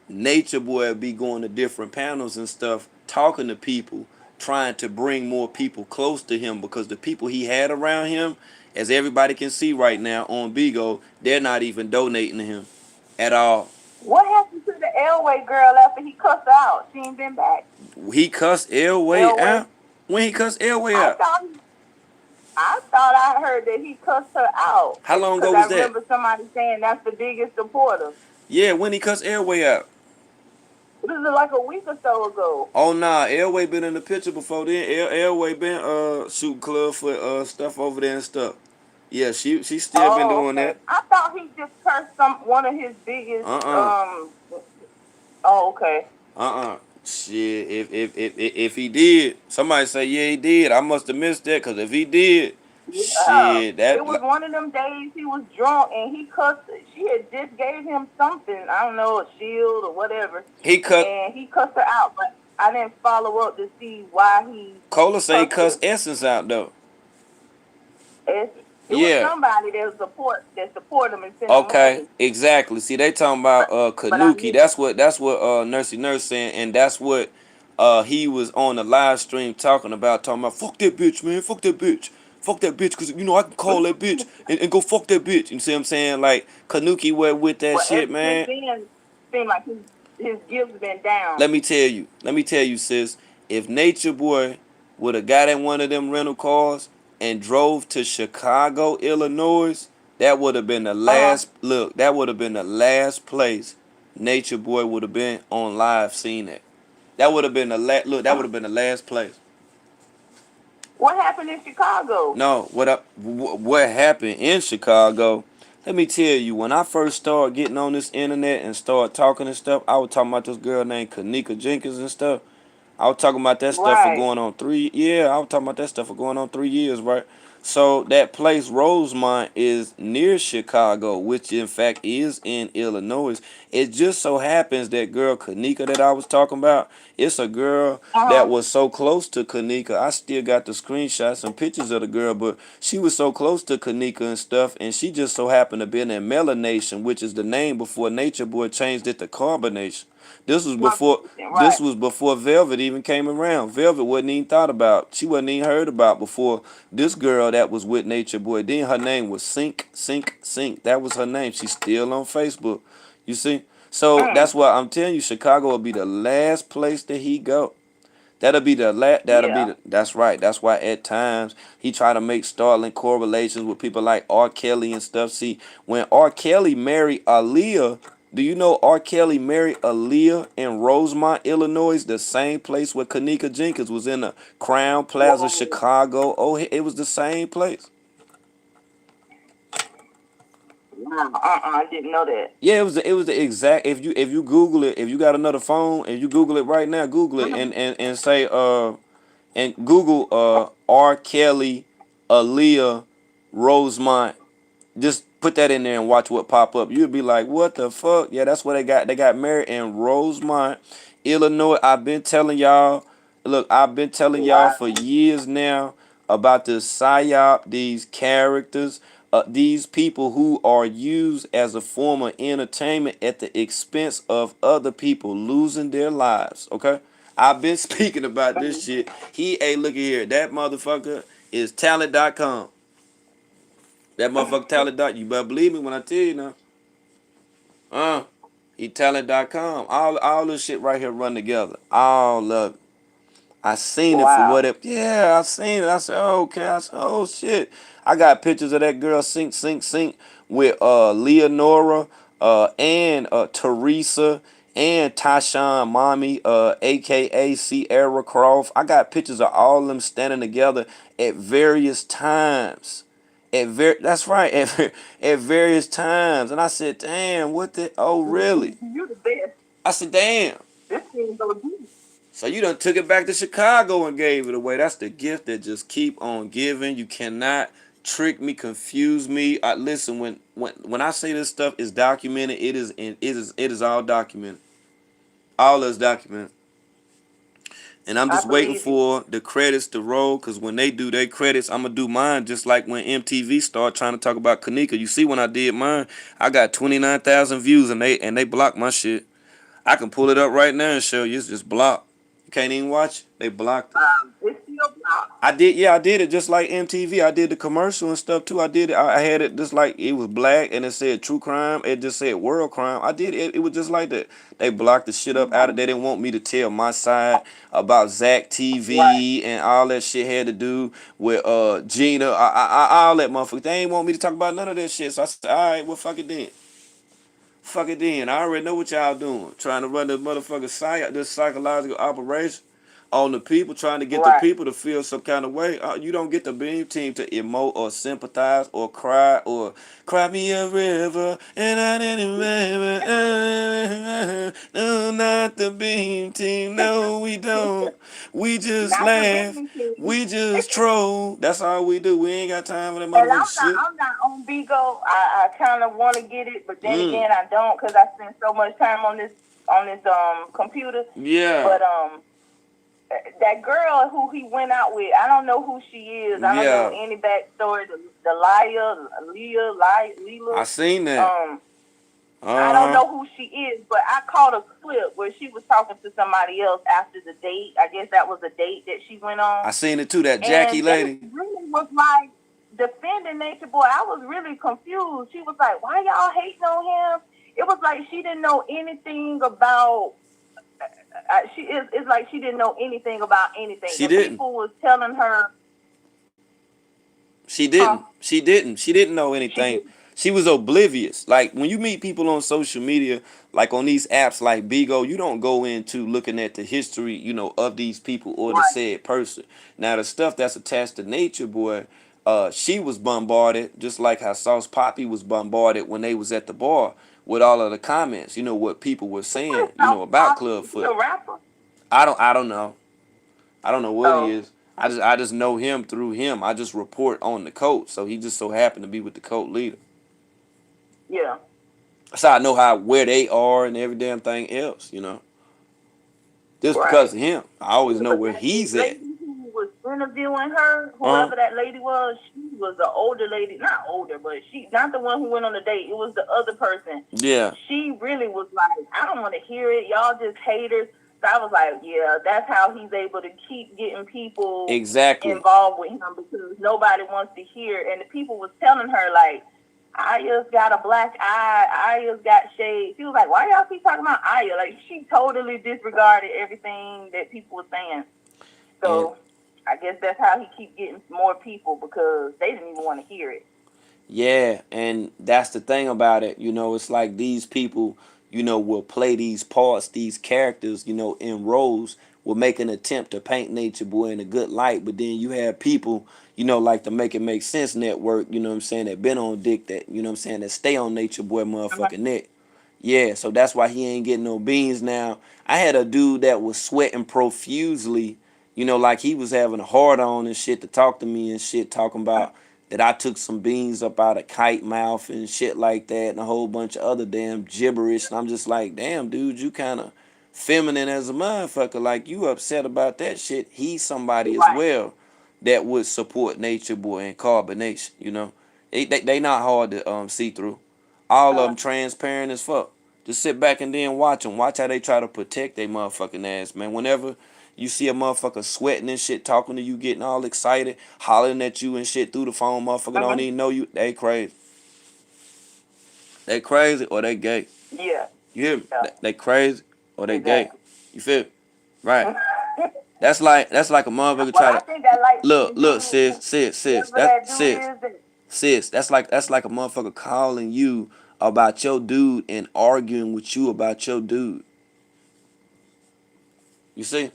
Nature Boy be going to different panels and stuff, talking to people, trying to bring more people close to him, because the people he had around him, as everybody can see right now on Bigo, they're not even donating to him at all. What happened to the Elway girl after he cussed her out? She ain't been back. He cussed Elway out? When he cussed Elway out? I thought I heard that he cussed her out. How long ago was that? I remember somebody saying that's the biggest supporter. Yeah, when he cussed Elway out. This is like a week or so ago. Oh nah, Elway been in the picture before then. Elway been shooting club for stuff over there and stuff. Yeah, she still been doing that. I thought he just cursed one of his biggest Oh, okay. Shit, if he did, somebody say yeah he did. I must have missed that, because if he did, shit, it was one of them days he was drunk and he cussed. She had just gave him something, I don't know, a shield or whatever. He cussed her out, but I didn't follow up to see why he. Cola say he cussed Essence out though. It was somebody that support him and send him money. Exactly. See, they talking about Kanuki. That's what Nursey Nurse saying, and that's what he was on the live stream talking about fuck that bitch, man, fuck that bitch, because I can call that bitch and go fuck that bitch. You see what I'm saying? Like Kanuki went with that shit, man. Seemed like his gifts been down. Let me tell you, sis. If Nature Boy would have got in one of them rental cars and drove to Chicago, Illinois, that would have been the last that would have been the last place Nature Boy would have been on live seeing it. That would have been the that would have been the last place. What happened in Chicago? No, what happened in Chicago? Let me tell you, when I first started getting on this internet and started talking and stuff, I was talking about this girl named Kanika Jenkins and stuff. I was talking about that stuff for Right. going on I was talking about that stuff for going on 3 years, right? So that place, Rosemont, is near Chicago, which in fact is in Illinois. It just so happens that girl Kanika that I was talking about, it's a girl that Uh-huh. was so close to Kanika. I still got the screenshots and pictures of the girl, but she was so close to Kanika and stuff, and she just so happened to be in Melanation, which is the name before Nature Boy changed it to Carbonation. This was before Right. this was before Velvet even came around. Velvet wasn't even thought about. She wasn't even heard about before this girl that was with Nature Boy. Then her name was Sink. That was her name. She's still on Facebook. You see? So Mm. that's why I'm telling you, Chicago will be the last place that he go. That'll be the Yeah. that's right. That's why at times he try to make startling correlations with people like R. Kelly and stuff. See, when R. Kelly married Aaliyah, do you know R. Kelly married Aaliyah in Rosemont, Illinois, the same place where Kanika Jenkins was in the Crown Plaza, Whoa. Chicago? Oh, it was the same place. Wow. I didn't know that. Yeah, it was the exact. If you Google it, if you got another phone, if you Google it right now, Google it Mhm. and say and Google R. Kelly, Aaliyah, Rosemont. Just put that in there and watch what pop up. You'll be like, what the fuck? Yeah, that's what they got. They got married in Rosemont, Illinois. I've been telling y'all. Look, I've been telling y'all Wow. for years now about this psyop, these characters, these people who are used as a form of entertainment at the expense of other people losing their lives. Okay, I've been speaking about this shit. Hey, look at here. That motherfucker is talent.com. That motherfucker talent. You better believe me when I tell you now. Uh, he talent.com. All this shit right here run together. All of it. I seen it for Wow. what it. Yeah, I seen it. I said, oh, okay. I said, oh shit. I got pictures of that girl sink with Leonora, and Teresa and Tyshawn Mommy, aka Sierra Croft. I got pictures of all of them standing together at various times. That's right, at various times. And I said, damn, what the oh really? You the best. I said, damn. This thing go deep. So you done took it back to Chicago and gave it away. That's the gift that just keep on giving. You cannot trick me, confuse me. Listen, when I say this stuff is documented, it is all documented. All is documented. And I'm I just waiting believe you. for the credits to roll, because when they do their credits, I'm gonna do mine just like when MTV started trying to talk about Kanika. You see, when I did mine, I got 29,000 views and they blocked my shit. I can pull it up right now and show you. It's just blocked. You can't even watch it. They blocked it. It's still blocked. I did it just like MTV. I did the commercial and stuff too. I did it. I had it just like it was black and it said true crime. It just said world crime. I did it. It was just like that. They blocked the shit up out of. They didn't want me to tell my side about Zach Right. TV and all that shit had to do with Gina. All that motherfucker. They ain't want me to talk about none of that shit. So I said, all right, well fuck it then. Fuck it then. I already know what y'all doing. Trying to run this motherfucker this psychological operation on the people, trying to get the Right. people to feel some kind of way. You don't get the Beam Team to emote or sympathize or cry or cry me a river and I didn't remember. No, not the Beam Team. No, we don't. We just Not the laugh. baby team. We just troll. That's all we do. We ain't got time for that And motherfucker shit. I'm not on Bigo. I kind of want to get it, but then Mm. again, I don't because I spend so much time on this computer. Yeah. But that girl who he went out with, I don't know who she is. I don't Yeah. know any backstory. The Leah, I seen that. I don't know who she is, but I caught a clip where she was talking to somebody else after the date. I guess that was a date that she went on. I seen it too, that Jackie And lady. it really was like defending Nature Boy. I was really confused. She was like, why y'all hating on him? It was like she didn't know anything about it's like she didn't know anything about anything. She didn't. People was telling her She didn't. She didn't know anything. She was oblivious. Like when you meet people on social media, like on these apps like Bigo, you don't go into looking at the history, of these people or the Right. said person. Now the stuff that's attached to Nature Boy, she was bombarded just like how Sauce Poppy was bombarded when they was at the bar with all of the comments. What people were saying, about He's a Clubfoot. rapper. I don't know. I don't know what he So is. I just know him through him. I just report on the coach. So he just so happened to be with the coach leader. yeah. So I know where they are and every damn thing else. Just because Right. of him. I always know But where that he's at. lady who was interviewing her, Uh-huh. whoever that lady was, she was an older lady. Not older, but she not the one who went on the date. It was the other person. Yeah. She really was like, I don't want to hear it. Y'all just haters. So I was like, yeah, that's how he's able to keep getting people Exactly. involved with him because nobody wants to hear. And the people was telling her like, Aya's got a black eye. Aya's got shades. She was like, why y'all keep talking about Aya? Like, she totally disregarded everything that people were saying. So I guess that's how he keep getting more people because they didn't even want to hear it. Yeah, and that's the thing about it. It's like these people, will play these parts, these characters, in roles, will make an attempt to paint Nature Boy in a good light. But then you have people, like the Make It Make Sense network, what I'm saying, that been on dick that, what I'm saying, that stay on Nature Boy motherfucking neck. Yeah, so that's why he ain't getting no beans now. I had a dude that was sweating profusely, like he was having a hard on and shit to talk to me and shit, talking about that I took some beans up out of Kite Mouth and shit like that and a whole bunch of other damn gibberish. And I'm just like, damn, dude, you kind of feminine as a motherfucker. Like, you upset about that shit. He's somebody as Right. well that would support Nature Boy and Carbonation. They not hard to see through. All of them transparent as fuck. Just sit back and then watch them. Watch how they try to protect their motherfucking ass, man. Whenever you see a motherfucker sweating and shit, talking to you, getting all excited, hollering at you and shit through the phone, motherfucker don't even know you. They crazy. They crazy or they gay. Yeah. You hear me? Yeah. They crazy or they gay. Exactly. You feel me? Right. That's like a motherfucker Well, try I to think that like look, sis. whoever That that dude is, that sis. That's like a motherfucker calling you about your dude and arguing with you about your dude. You see?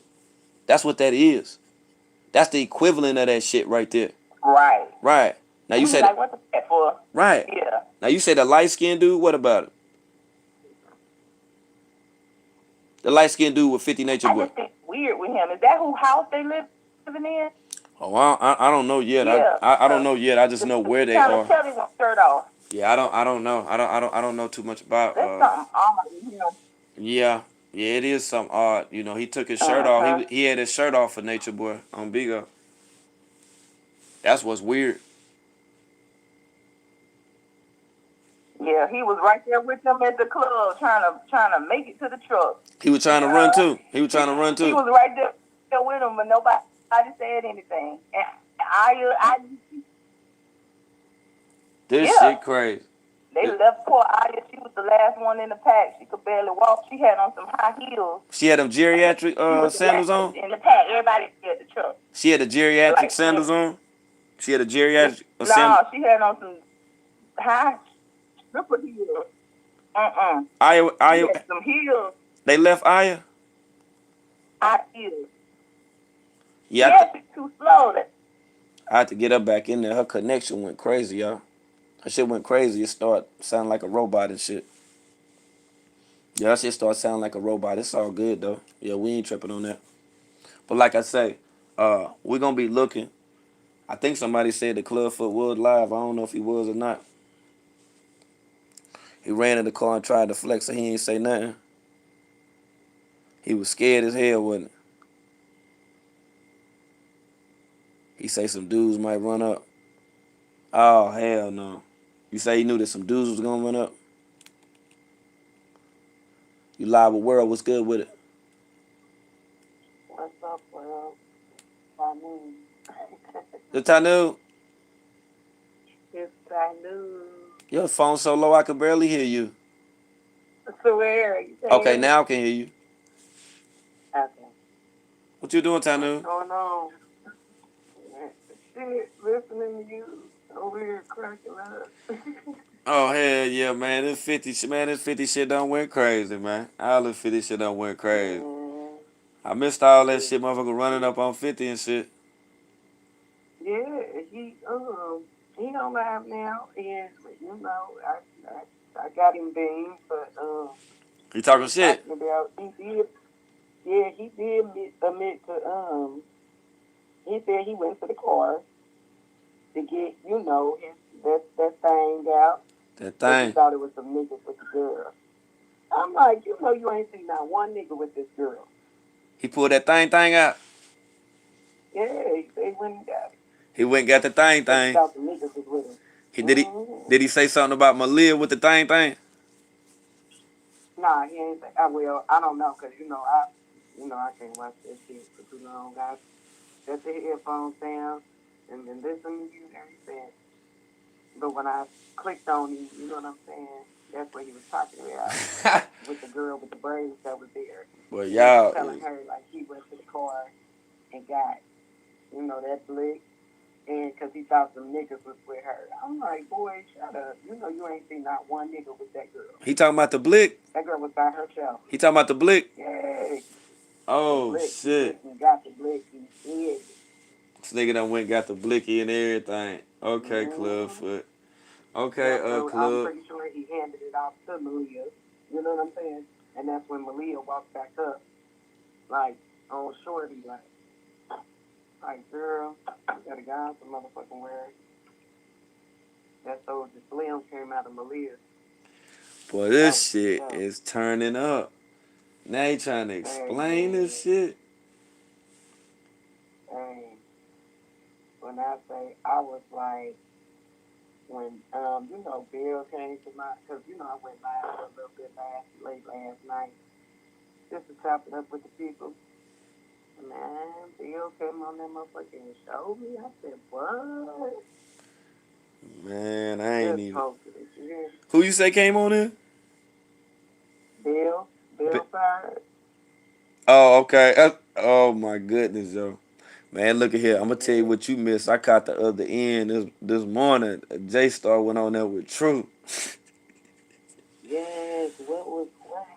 That's what that is. That's the equivalent of that shit right there. right. Right. Now you He's said like, what the fuck for? right. Yeah. Now you said the light skinned dude, what about it? The light skinned dude with 50 Nature I Boy. just think it's weird with him. Is that who house they living in? Oh, I don't know yet. Yeah. I don't know yet. I just know where they Kind are. of tell him shirt off. Yeah, I don't know. I don't know too much about That's something odd with him. yeah. Yeah, it is something odd. He took his shirt off. He had his shirt off for Nature Boy on Bigo. That's what's weird. Yeah, he was right there with them at the club trying to make it to the truck. He was trying to run too. He was He was right there with him, but nobody said anything. And This yeah. shit crazy. They left poor Aya. She was the last one in the pack. She could barely walk. She had on some high heels. She had them geriatric sandals on. In the pack, everybody at the truck. She had the geriatric sandals on. She had a geriatric No, sandals. she had on some high stripper heels. Aya, She had some heels. they left Aya. High heels. Yeah, she's too slow. I had to get her back in there. Her connection went crazy, y'all. Her shit went crazy. It started sounding like a robot and shit. Yeah, that shit started sounding like a robot. It's all good though. Yeah, we ain't tripping on that. But like I say, we're gonna be looking. I think somebody said the Clubfoot was live. I don't know if he was or not. He ran in the car and tried to flex, so he ain't say nothing. He was scared as hell, wasn't he? He say some dudes might run up. Oh, hell no. You say he knew that some dudes was gonna run up? You live with World, what's good with it? What's up, world? Tanu. The Tanu? It's Tanu. Your phone so low I could barely hear you. Swear. Okay, now I can hear you. Okay. What you doing, Tanu? What's going on? Shit, listening to you over here cracking up. Oh hell yeah, man! This 50 shit, man. This 50 shit done went crazy, man. All this 50 shit done went crazy. Man, I missed all that yeah, shit, motherfucker running up on 50 and shit. yeah, he don't live now, and you know, I got him beamed, but He he talking was shit. talking about he did admit to he said he went to the car to get his that thing out That because he thing. thought it was some niggas with the girl. I'm like, you ain't seen not one nigga with this girl. He pulled that thing out. Yeah, they went and got it He went and got the thing because he thing. thought some niggas was with him. He did he Mm-hmm. did he say something about Malia with the thing? Nah, he ain't. I will. I don't know because I can't watch that shit for too long. I set the headphones down and then listen to you and everything. But when I clicked on him, you know what I'm saying? That's what he was talking about with the girl with the braids that was there, Well, and he was y'all telling is her like he went to the car and got that blick. And because he thought some niggas was with her. I'm like, boy, shut up. You ain't seen not one nigga with that girl. he talking about the blick. That girl was by herself. He talking about the blick. Yeah, the Oh blick. He went shit. and got the blick. He did. This nigga done went and got the blicky and everything. Okay, Mm-hmm. Clubfoot. Okay, Yep. So I'm Club. pretty sure he handed it off to Malia. You know what I'm saying? And that's when Malia walked back up, like on Shorty, like girl, you gotta go on some motherfucking where that soldier Slim came out of Malia. Boy, That was this shit tough. is turning up. Now he trying to Hey explain man, this shit. hey. When I say I was like when Bill came to my because I went live a little bit late last night just to chop it up with the people. Man, Bill came on that motherfucker and showed me. I said, what? Man, I ain't Just even. posted it. You hear? Who you say came on here? Bill, Bi- Bill fired. Oh, okay. Oh my goodness, yo. Man, look at here. I'm gonna tell you Yeah. what you missed. I caught the other end this morning. J Star went on there with True. Yes. What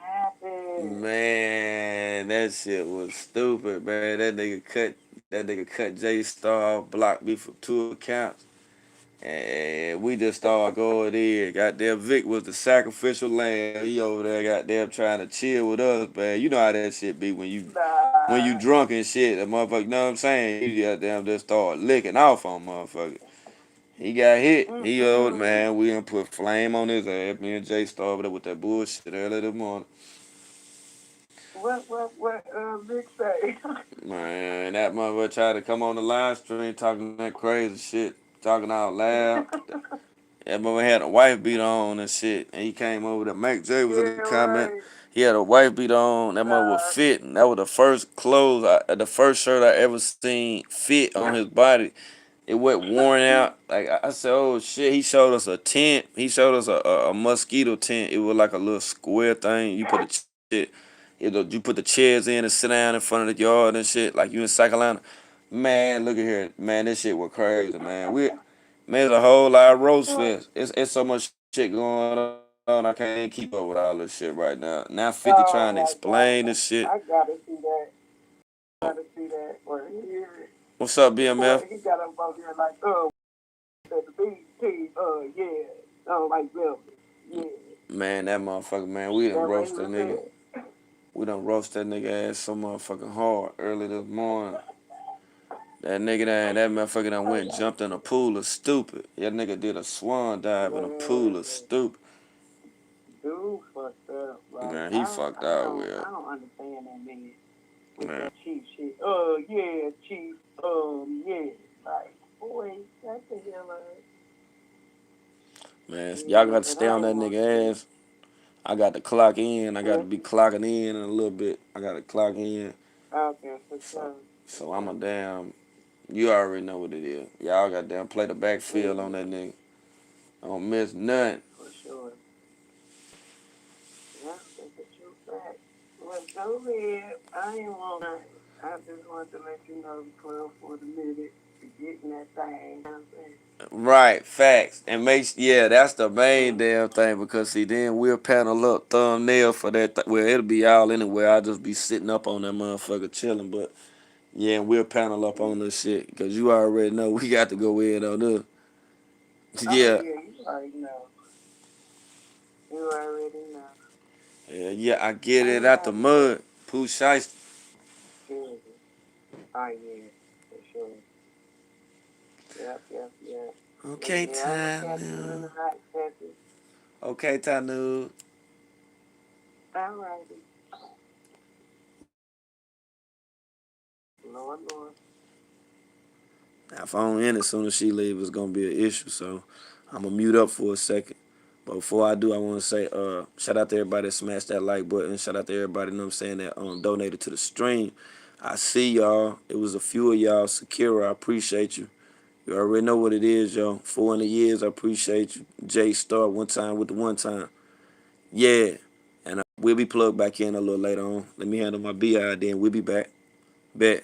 happened? Man, that shit was stupid, man. That nigga cut J Star off, blocked me from 2 accounts. And we just started going in. Goddamn Vic was the sacrificial lamb. He over there goddamn trying to chill with us, man. You know how that shit be when you Nah. drunk and shit. That motherfucker, you know what I'm saying? He goddamn just start licking off on motherfucker. He got hit. He old Mm-mm. man. We done put flame on his ass. Me and Jay started over there with that bullshit early this morning. What Vic say? Man, that motherfucker tried to come on the live stream talking that crazy shit, talking out loud. That mother had a wife beat on and shit, and he came over there. Mac J was in the Yeah, comment. right. He had a wife beat on. That mother was Nah. fit, and that was the first the first shirt I ever seen fit on his body. It went worn out. Like I said, oh shit. He showed us a tent. He showed us a mosquito tent. It was like a little square thing. You put the shit. You put the chairs in and sit down in front of the yard and shit. Like you in South Carolina. Man, look at here. Man, this shit was crazy, man. Man, there's a whole lot of roast What? fest. It's so much shit going on. I can't keep up with all this shit right now. Now 50 Oh trying to my God. explain this shit. I gotta see that. Gotta see that or hear it. What's up, Boy, BMF? he got up out there like, the BT, yeah. Like Velvet. Yeah. Man, that motherfucker, man. We done That what he roast that was nigga. saying? We done roast that nigga ass so motherfucking hard early this morning. That motherfucker done went and jumped in a pool of stupid. That nigga did a swan dive in a pool Man, of stupid. dude fucked up. Like Man, he fucked out with I don't understand that man with man. that chief shit. Yeah, chief. Yeah. Like, boy, that's the hell Man, y'all got to yeah, and stay I on that ain't want to. nigga ass. I got to clock in. I got to Yeah. be clocking in a little bit. I got to clock in. Out there for So, sure. For so I'm a sure. damn. You already know what it is. Y'all got damn play the backfield on Yeah, that nigga. I don't miss nothing. for sure. Yeah, that's a true fact. Well, go ahead. I ain't want to. I just wanted to let you know the 12:40 minute to getting that thing. You know what I'm saying? Right, facts. And yeah, that's the main damn thing because see, then we'll panel up thumbnail for that. Well, it'll be all anyway. I'll just be sitting up on that motherfucker chilling. But yeah, we'll panel up on this shit because you already know we got to go in on this. Oh, Yeah, yeah, you already know. You already know. yeah, I get it out the mud. Pooh Shiesty. Sure. Oh, yeah, for sure. Yep. Okay, Yeah, I'm going to catch you in Tanu. the night, Jesse. Okay, Tanu. All righty. Lord. Now, if I don't end as soon as she leave, it's gonna be an issue. So I'm gonna mute up for a second. But before I do, I want to say, shout out to everybody that smashed that like button. Shout out to everybody, you know what I'm saying, that donated to the stream. I see y'all. It was a few of y'all. Sakira, I appreciate you. You already know what it is, y'all. 400 years, I appreciate you. Jay Star, one time with the one time. Yeah. And we'll be plugged back in a little later on. Let me handle my BI, then we'll be back. Bet.